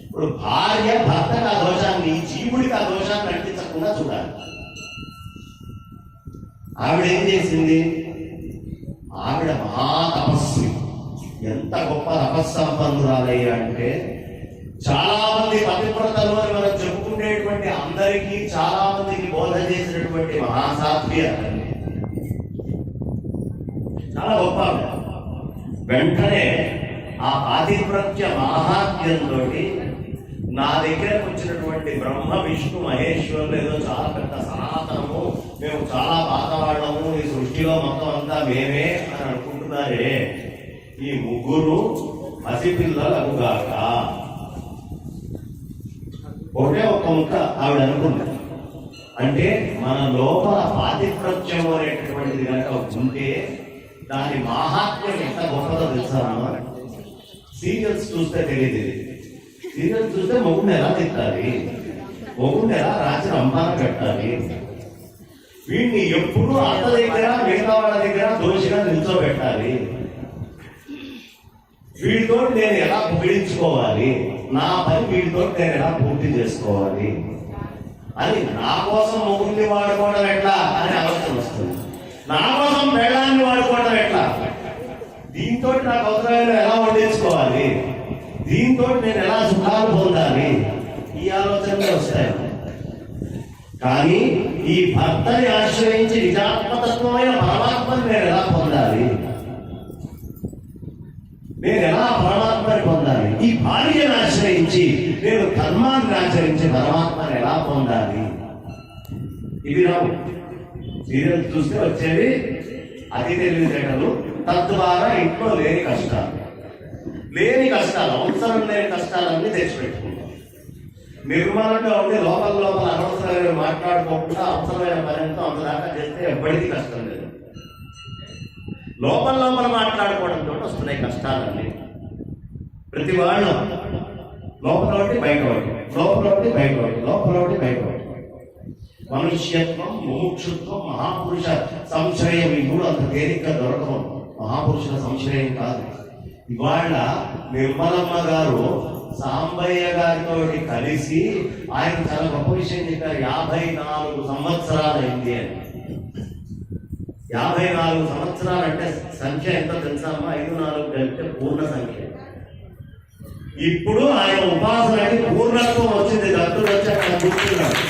ఇప్పుడు భార్య భర్తకు ఆ దోషాన్ని, జీవుడికి ఆ దోషాన్ని అంటించకుండా చూడాలి. ఆవిడ ఏం చేసింది? ఆవిడ మహా తపస్వి. ఎంత గొప్ప తపస్సంపన్నురాలయ్యా అంటే చాలా మంది పతివ్రతలు అని మనం చెప్పుకునేటువంటి అందరికీ చాలా మందికి బోధ చేసినటువంటి మహాసాధ్వి అతన్ని. చాలా గొప్ప. వెంటనే ఆ పాతివ్రత్య మహాత్మ్యంతో నా దగ్గరకు వచ్చినటువంటి బ్రహ్మ విష్ణు మహేశ్వరులు ఏదో చాలా పెద్ద సనాతనము, మేము చాలా పాతవాళ్ళము, ఈ సృష్టిలో మొత్తం అంతా మేమే అని అనుకుంటున్నారే, ఈ ముగ్గురు పసిపిల్లలకుగాక. ఒకటే ఒక్క ముక్క ఆవిడ అనుకుంది. అంటే మన లోపల పాతివ్రత్యం అనేటటువంటిది కనుక ఉంటే దాని మహాత్మ్యం ఎంత గొప్పదో తెలుసామా? సీరియల్స్ చూస్తే తెలియదు. సీరియల్స్ చూస్తే మొగుడిని ఎలా తిట్టాలి, మొగుడిని ఎలా రాత్రి రంపాన పెట్టాలి, వీడిని ఎప్పుడు అత్త దగ్గర మిగతా వాళ్ళ దగ్గర దోషిగా నిల్చోబెట్టాలి, వీడితో నేను ఎలా పీడించుకోవాలి, నా పని వీడితో నేను ఎలా పూర్తి చేసుకోవాలి అని నా కోసం మొగుడిని వాడుకోవడం ఎట్లా అనే ఆలోచన వస్తుంది. నా కోసం పెళ్ళాన్ని వాడుకోవడం ఎట్లా, దీంతో నాకు అవసరమైన ఎలా వండించుకోవాలి, దీంతో నేను ఎలా సుఖాలు పొందాలి, ఈ ఆలోచనలే వస్తాయి. కానీ ఈ భర్తని ఆశ్రయించి నిజాత్మతత్వమైన పరమాత్మని నేను ఎలా పొందాలి, నేను ఎలా పరమాత్మని పొందాలి, ఈ భార్యను ఆశ్రయించి నేను ధర్మాన్ని ఆచరించి పరమాత్మని ఎలా పొందాలి, ఇది రావు. సీరియల్ చూస్తే వచ్చేది అతి తెలివితేటలు, తద్వారా ఇంట్లో లేని కష్టాలు, అవసరం లేని కష్టాలన్నీ తెచ్చిపెట్టుకుంటాం. నిర్మాణంగా ఉండి లోపల అనవసరమైన మాట్లాడుకోకుండా అవసరమైన పనితో అంతదాకా చేస్తే ఎవ్వడికి కష్టం లేదు. లోపల మాట్లాడుకోవడంతో వస్తున్నాయి కష్టాలన్నీ. ప్రతి వాళ్ళు లోపల ఒకటి బయట ఒకటి, లోపల ఒకటి బయట ఒకటి, లోపల ఒకటి బయట ఒకటి. మనుష్యత్వం, ముముక్షుత్వం, మహాపురుష సంశ్రయం, ఈ మూడు అంత తేలిగ్గా దొరకవు. మహాపురుషుల సంశ్రయం కాదు. ఇవాళ నిర్మలమ్మ గారు సాంబయ్య గారితో కలిసి ఆయన చాలా గొప్ప విషయం చెప్పారు. 54 సంవత్సరాలైంది అని. 54 సంవత్సరాలు అంటే సంఖ్య ఎంత తెలుసామా? 5 4 కలిపితే పూర్ణ సంఖ్య. ఇప్పుడు ఆయన ఉపాసనకి పూర్ణత్వం వచ్చింది. దత్తుడు వచ్చి అక్కడ కూర్చున్నాడు.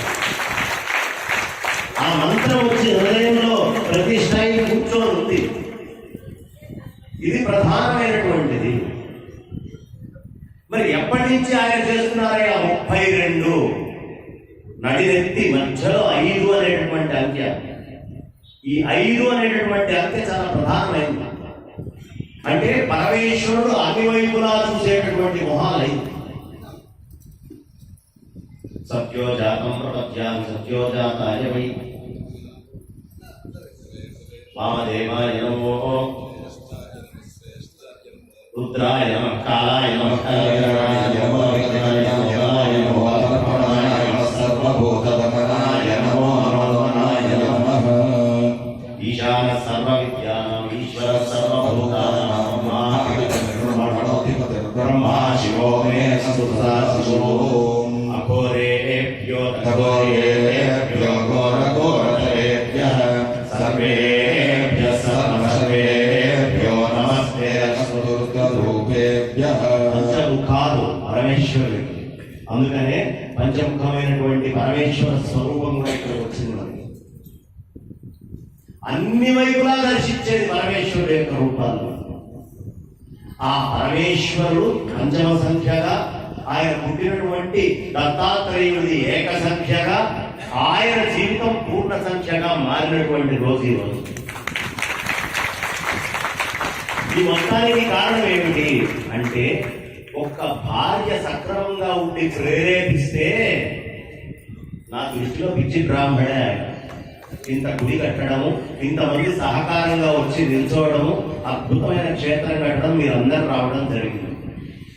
ఆ మంత్రం వచ్చి హృదయంలో ప్రతిష్ఠ కూర్చొని ఉంది. ఇది ప్రధానమైనటువంటిది. మరి ఎప్పటి నుంచి ఆయన చేస్తున్నారయ్యా? 32 నడినెత్తి మధ్యలో 5 అనేటటువంటి అంకె. ఈ 5 అనేటటువంటి అంకె చాలా ప్రధానమైనది. అంటే పరమేశ్వరుడు అన్ని వైపులా చూసేటటువంటి మొహాలు. సత్యోజాతం ప్రపద్యామి సత్యోజాతాయ వై వామదేవాయ నమో రుద్రాయ నమః కాలాయ నమః కరాయ నమః సర్వభూతదమనాయ నమో నమః ఈశాన సర్వ విద్యానాం ఈశ్వర సర్వభూతానాం బ్రహ్మా శివో మే సుసాశివో అఘోరేభ్యో ఘోరేభ్యో ఘోరఘోరతరేభ్యః సర్వేభ్యః సర్వేభ్యో నమస్తే అస్తు పంచరూపేభ్యః పంచముఖాలు పరమేశ్వరుడికి. అందుకనే పంచముఖమైనటువంటి పరమేశ్వర స్వరూపం కూడా ఇక్కడ వచ్చింది మనకి. అన్ని వైపులా దర్శించేది పరమేశ్వరుడు యొక్క రూపాలు. ఆ పరమేశ్వరుడు పంచమ సంఖ్యగా, ఆయన పుట్టినటువంటి దత్తాత్రేయుడి ఏక సంఖ్యగా, ఆయన జీవితం పూర్ణ సంఖ్యగా మారినటువంటి రోజు ఈ రోజు. ఈ మొత్తానికి కారణం ఏమిటి అంటే, ఒక్క భార్య సక్రమంగా ఉండి ప్రేరేపిస్తే, నా దృష్టిలో పిచ్చి బ్రాహ్మడే ఆయన. ఇంత గుడి కట్టడము, ఇంతమంది సహకారంగా వచ్చి నిల్చోవడము, అద్భుతమైన క్షేత్రం కట్టడం, మీరందరూ రావడం జరిగింది.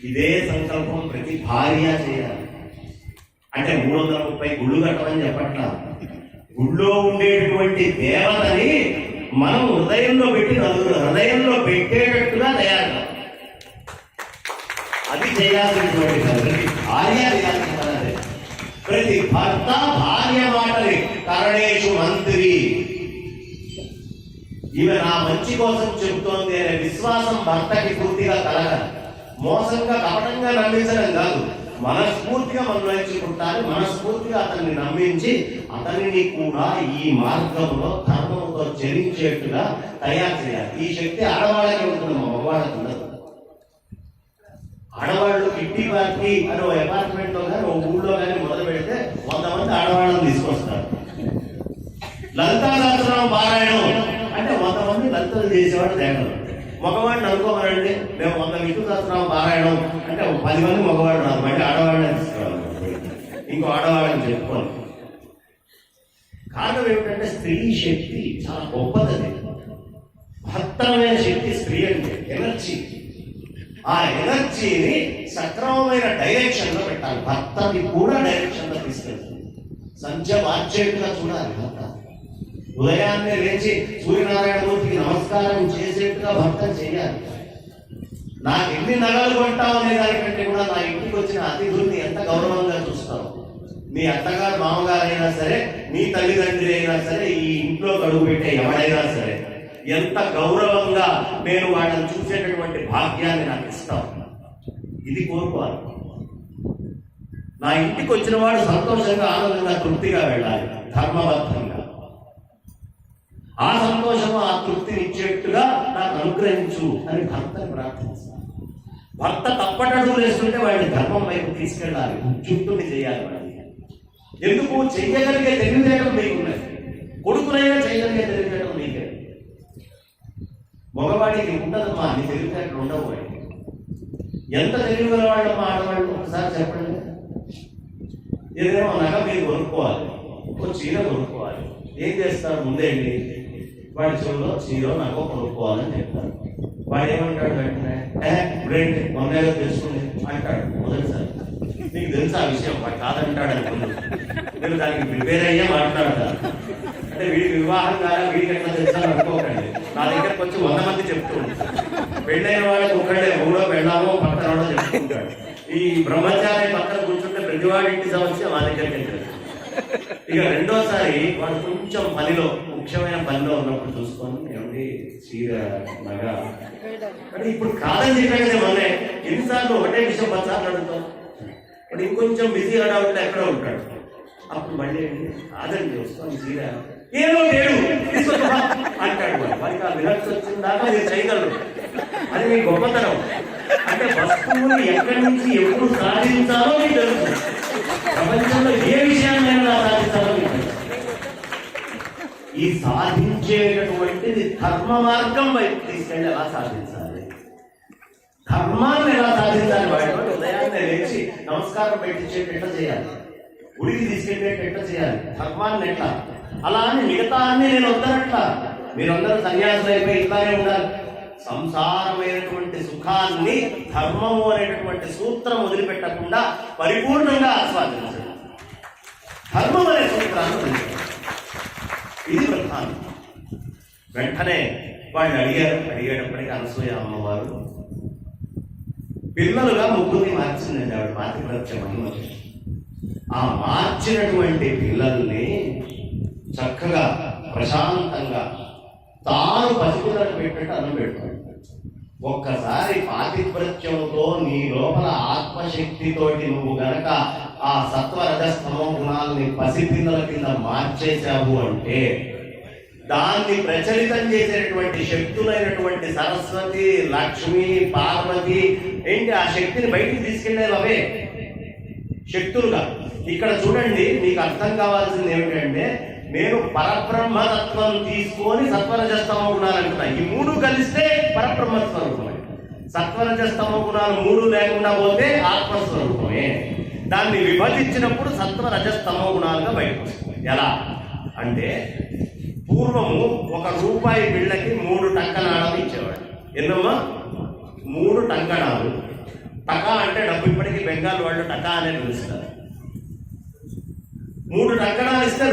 ఇదే సంకల్పం ప్రతి భార్య చేయాలి. అంటే 330 గుళ్ళు కట్టమని చెప్పట్లా. గుళ్ళో ఉండేటువంటి దేవతని మనం హృదయంలో పెట్టి నలుగురు హృదయంలో పెట్టేటట్టుగా తయారు. అది చేయాల్సినటువంటి ప్రతి భార్య చేయాల్సిన పని. ప్రతి భర్త భార్య మాటని కరణేషు మంత్రి, ఈమె నా మంచి కోసం చెబుతోంది అనే విశ్వాసం భర్తకి పూర్తిగా కలగాలి. మోసంగా కపటంగా నమ్మించడం కాదు, మనస్ఫూర్తిగా మన్వయించుకుంటారు. మనస్ఫూర్తిగా అతన్ని నమ్మించి అతనిని కూడా ఈ మార్గంలో ధర్మంతో చరించేట్టుగా తయారు చేయాలి. ఈ శక్తి ఆడవాళ్ళకి ఉంటుంది, మగవాళ్ళకి ఉండదు. ఆడవాళ్ళు కిట్టి పార్టీ అని ఓ అపార్ట్మెంట్ లో కానీ, ఓ ఊళ్ళో కానీ మొదలు పెడితే 100 మంది ఆడవాళ్ళని తీసుకొస్తారు. లలితా సహస్రనామ పారాయణం అంటే 100 మంది లలితలు చేసేవాడు దేవతలు. మగవాడిని అనుకోమనండి, మేము 100 విష్ణు సహస్రనామ పారాయణం అంటే 10 మంది మగవాడు రాదు, మళ్ళీ ఆడవాళ్ళని తీసుకోవాలి, ఇంకో ఆడవాళ్ళని చెప్పుకోవాలి. కారణం ఏమిటంటే, స్త్రీ శక్తి చాలా గొప్పది. మహత్తరమైన శక్తి స్త్రీ అంటే ఎనర్జీ. ఆ ఎనర్జీని సక్రమమైన డైరెక్షన్ లో పెట్టాలి. భర్తని కూడా డైరెక్షన్ లో తీసుకెళ్తుంది. సంధ్య మార్చేట్టుగా చూడాలి భర్త. ఉదయాన్నే లేచి సూర్యనారాయణమూర్తికి నమస్కారం చేసేట్టుగా భర్త చేయాలి. నాకు ఎన్ని నగలు కొంటావు అనే దానికంటే కూడా నా ఇంటికి వచ్చిన అతిథుల్ని ఎంత గౌరవంగా చూస్తావు. మీ అత్తగారు మామగారు అయినా సరే, మీ తల్లిదండ్రి అయినా సరే, ఈ ఇంట్లో అడుగు పెట్టే ఎవడైనా సరే, ఎంత గౌరవంగా నేను వాళ్ళని చూసేటటువంటి భాగ్యాన్ని నాకు ఇస్తాను. ఇది కోరుకోవాలి. నా ఇంటికి వచ్చిన వాడు సంతోషంగా, ఆనందంగా, తృప్తిగా వెళ్ళాలి, ధర్మబద్ధంగా. ఆ సంతోషము, ఆ తృప్తిని ఇచ్చేట్టుగా నాకు అనుగ్రహించు అని భర్తని ప్రార్థిస్తాను. భర్త తప్పటడుగులు వేస్తుంటే వాడిని ధర్మం వైపు తీసుకెళ్ళాలి, చుట్టూని చేయాలి. వాడిని ఎందుకు చెయ్యగలిగే తెలివితేటలు మీకున్నాయి. కొడుకునైనా చేయగలిగే తెలివితేటలు మీకే. మగవాడికి ఉండదమ్మా, అన్ని తెలివితేటలు ఉండవు. ఎంత తెలివిగల వాళ్ళమ్మా ఆడవాళ్ళు ఒకసారి చెప్పండి. ఏదైనా నగ మీరు కొనుక్కోవాలి, ఒక చీర కొనుక్కోవాలి. ఏం చేస్తారు? ముందేంటి వాడి చెవులో చీర నగ కొనుక్కోవాలని చెప్తారు. వాడు ఏమంటాడు? వెంటనే ఇప్పుడేంటి మొన్నేదో తెలుసుకుంది అంటాడు మొదటిసారి. మీకు తెలుసా ఆ విషయం? వాడు కాదంటాడు అనుకుంది. మీరు దానికి ప్రిపేర్ అయ్యే మాట్లాడతారు. అంటే వీడి వివాహం కాదా, వీడికి ఎట్లా తెలుసా అనుకోకండి. నా దగ్గర కొంచెం 100 మంది చెప్తూ ఉంటారు. పెళ్ళైన వాళ్ళకి ఒకడే ఊళ్ళో పెళ్ళామో పక్కన చెప్తుంటాడు. ఈ బ్రహ్మచారి పక్కన కూర్చుంటే ప్రతివాడి ఇంటి సమస్య మా దగ్గరికి వెళ్తాడు. ఇక రెండోసారి వాడు కొంచెం పనిలో, ముఖ్యమైన పనిలో ఉన్నప్పుడు చూసుకొని, ఏమిటి చీర నగ అంటే ఇప్పుడు కాదని చెప్పాక మొన్నే ఎన్నిసార్లు ఒకటే విషయం 10 సార్లు అడుగుతాం. వాడు ఇంకొంచెం బిజీ అడవుంటే ఎక్కడో ఉంటాడు. అప్పుడు మళ్ళీ కాదండి వస్తాను చీర, ఏదో లేడు అంటాడు. వాడికి ఆ విరక్తి వచ్చిన దాకా అది చేయగలరు. అది మీ గొప్పతనం. అంటే వస్తువుని ఎక్కడి నుంచి ఎప్పుడు సాధించాలో మీకు తెలుసు. ప్రపంచంలో ఏ విషయాన్నైనా సాధించాలో మీకు తెలుసు. ఈ సాధించేటటువంటిది ధర్మ మార్గం వైపు తీసుకెళ్ళి ఎలా సాధించాలి, ధర్మాన్ని ఎలా సాధించాలి. వాటి ఉదయాన్నే లేచి నమస్కారం పెట్టించేట ఎట్లా చేయాలి, గుడికి తీసుకెళ్ళేట ఎట్లా చేయాలి, ధర్మాన్ని ఎట్లా, అలా అని మిగతా అన్ని నేను వద్దనట్లా. మీరందరూ సన్యాసులు అయిపోయి ఇట్లానే ఉండాలి. సంసారమైనటువంటి సుఖాన్ని ధర్మము అనేటటువంటి సూత్రం వదిలిపెట్టకుండా పరిపూర్ణంగా ఆస్వాదించాలి. ధర్మం అనే సూత్రాన్ని ఇది ప్రధానం. వెంటనే వాళ్ళు అడిగేటప్పటికీ అనసూయ అమ్మవారు పిల్లలుగా ముగ్గురిని మార్చిందండి. ఆవిడ మాతృప్రత్యమని ఆ మార్చినటువంటి పిల్లల్ని చక్కగా ప్రశాంతంగా తాను పసిపిల్లలకు పెట్టినట్టు అన్నం పెట్టుకోండి. ఒక్కసారి పాతివ్రత్యంతో నీ లోపల ఆత్మశక్తితోటి నువ్వు గనక ఆ సత్వరజస్తమో గుణాలని పసిపిల్లల కింద మార్చేశావు అంటే దాన్ని ప్రచలితం చేసేటువంటి శక్తులైనటువంటి సరస్వతి, లక్ష్మి, పార్వతి ఏంటి ఆ శక్తిని బయటికి తీసుకెళ్లేవి అవే శక్తులుగా. ఇక్కడ చూడండి, మీకు అర్థం కావాల్సింది ఏమిటంటే నేను పరబ్రహ్మతత్వం తీసుకొని సత్వరజస్తమో గుణాలు అంటున్నా. ఈ మూడు కలిస్తే పరబ్రహ్మస్వరూపమే. సత్వరజస్తమో గుణాలు మూడు లేకుండా పోతే ఆత్మస్వరూపమే. దాన్ని విభజించినప్పుడు సత్వరజస్తమో గుణాలుగా బయటకు వస్తుంది. ఎలా అంటే పూర్వము ₹1 బిళ్ళకి 3 టంకనాళాలు ఇచ్చేవాడు. ఎన్నమ్మా? 3 టంకణాలు. టకా అంటే డబ్బు. ఇప్పటికీ బెంగాల్ వాళ్ళు టకా అనేది పిలుస్తారు. 3 టంకణాలు ఇస్తే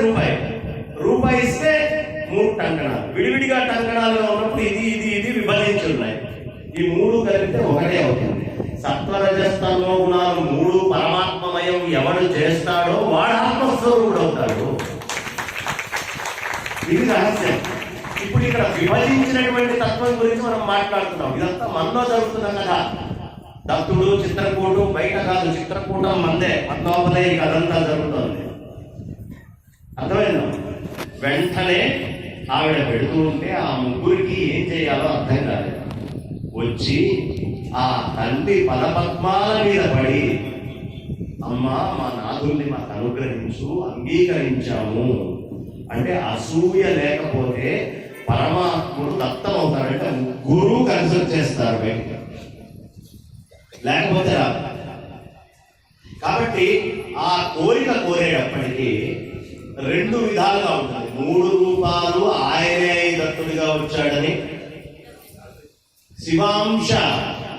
రూపాయి ఇస్తే 3 టంకణాలు. విడివిడిగా టంకణాలుగా ఉన్నప్పుడు ఇది విభజించి ఉన్నాయి. ఈ 3 కలిపితే ఒకటే అవుతుంది. సత్వరజస్తమో గుణాలు 3 పరమాత్మమయం ఎవడు చేస్తాడో వాడు ఆత్మస్వరూపుడు అవుతాడు. ఇది రహస్యం. ఇప్పుడు ఇక్కడ విభజించినటువంటి తత్వం గురించి మనం మాట్లాడుతున్నాం. ఇదంతా మనలో జరుగుతున్న కదా. దత్తుడు, చిత్రకూటు బయట కాదు, చిత్రకూటం మందే, పద్మోపదే ఈ కథంతా జరుగుతుంది. అర్థమైందా? వెంటనే ఆవిడ పెడుతూ ఉంటే ఆ ముగ్గురికి ఏం చేయాలో అర్థం కాలేదు. వచ్చి ఆ తండ్రి పదపద్మాల మీద పడి, అమ్మా మా నాథుల్ని మాకు అనుగ్రహించు, అంగీకరించాము అంటే అసూయ లేకపోతే పరమాత్ముడు దత్తం అవుతాడంటే ముగ్గురు కన్సల్ట్ చేస్తారు బయట, లేకపోతే రాదు. కాబట్టి ఆ కోరిక కోరేటప్పటికీ 2 విధాలుగా ఉంటుంది. 3 రూపాలు ఆయనే దత్తుడిగా వచ్చాడని, శివాంశ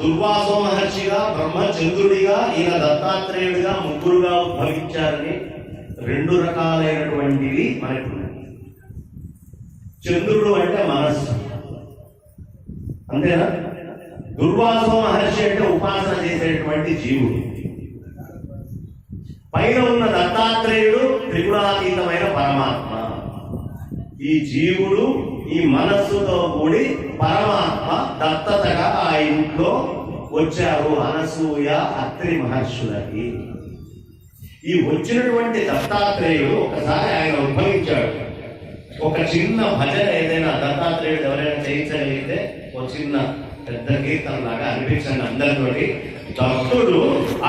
దుర్వాసో మహర్షిగా, బ్రహ్మచంద్రుడిగా, ఈయన దత్తాత్రేయుడిగా ముగ్గురుగా ఉద్భవించారని 2 రకాలైనటువంటివి మనకు ఉన్నాయి. చంద్రుడు అంటే మనస్సు, అంతేనా? దుర్వాసో మహర్షి అంటే ఉపాసన చేసేటువంటి జీవుడు. పైన ఉన్న దత్తాత్రేయుడు త్రిగుణాతీతమైన పరమాత్మ. ఈ జీవుడు ఈ మనస్సుతో కూడి పరమాత్మ దత్తతగా ఆ ఇంట్లో వచ్చారు అనసూయ, అత్రి మహర్షులకి. ఈ వచ్చినటువంటి దత్తాత్రేయుడు ఒకసారి ఆయన ఉద్భవించాడు. ఒక చిన్న భజన ఏదైనా దత్తాత్రేయుడు ఎవరైనా చేయించగలిగితే ఒక చిన్న పెద్ద కీర్తన లాగా అనిపించండి అందరితోటి. దత్తుడు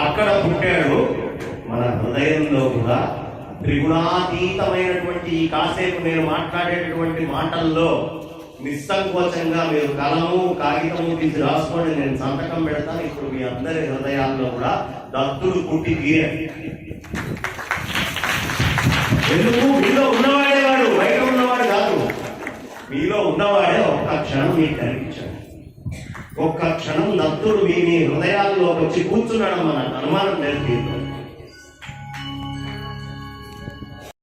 అక్కడ పుట్టాడు. మన హృదయంలో కూడా త్రిగుణాతీతమైనటువంటి ఈ కాసేపు నేను మాట్లాడేటటువంటి మాటల్లో నిస్సంకోచంగా మీరు కలము కాగితము తీసి రాసుకోండి, నేను సంతకం పెడతాను. ఇప్పుడు మీ అందరి హృదయాల్లో కూడా దత్తుడు పుట్టి తీరాడు. ఎందుకు? మీలో ఉన్నవాడే వాడు, బయట ఉన్నవాడు కాదు. మీలో ఉన్నవాడే ఒక్క క్షణం మీకు కనిపించాడు. ఒక్క క్షణం దత్తుడు మీ హృదయాల్లో వచ్చి కూర్చున్నాడు. మన అనుమానం లేదు.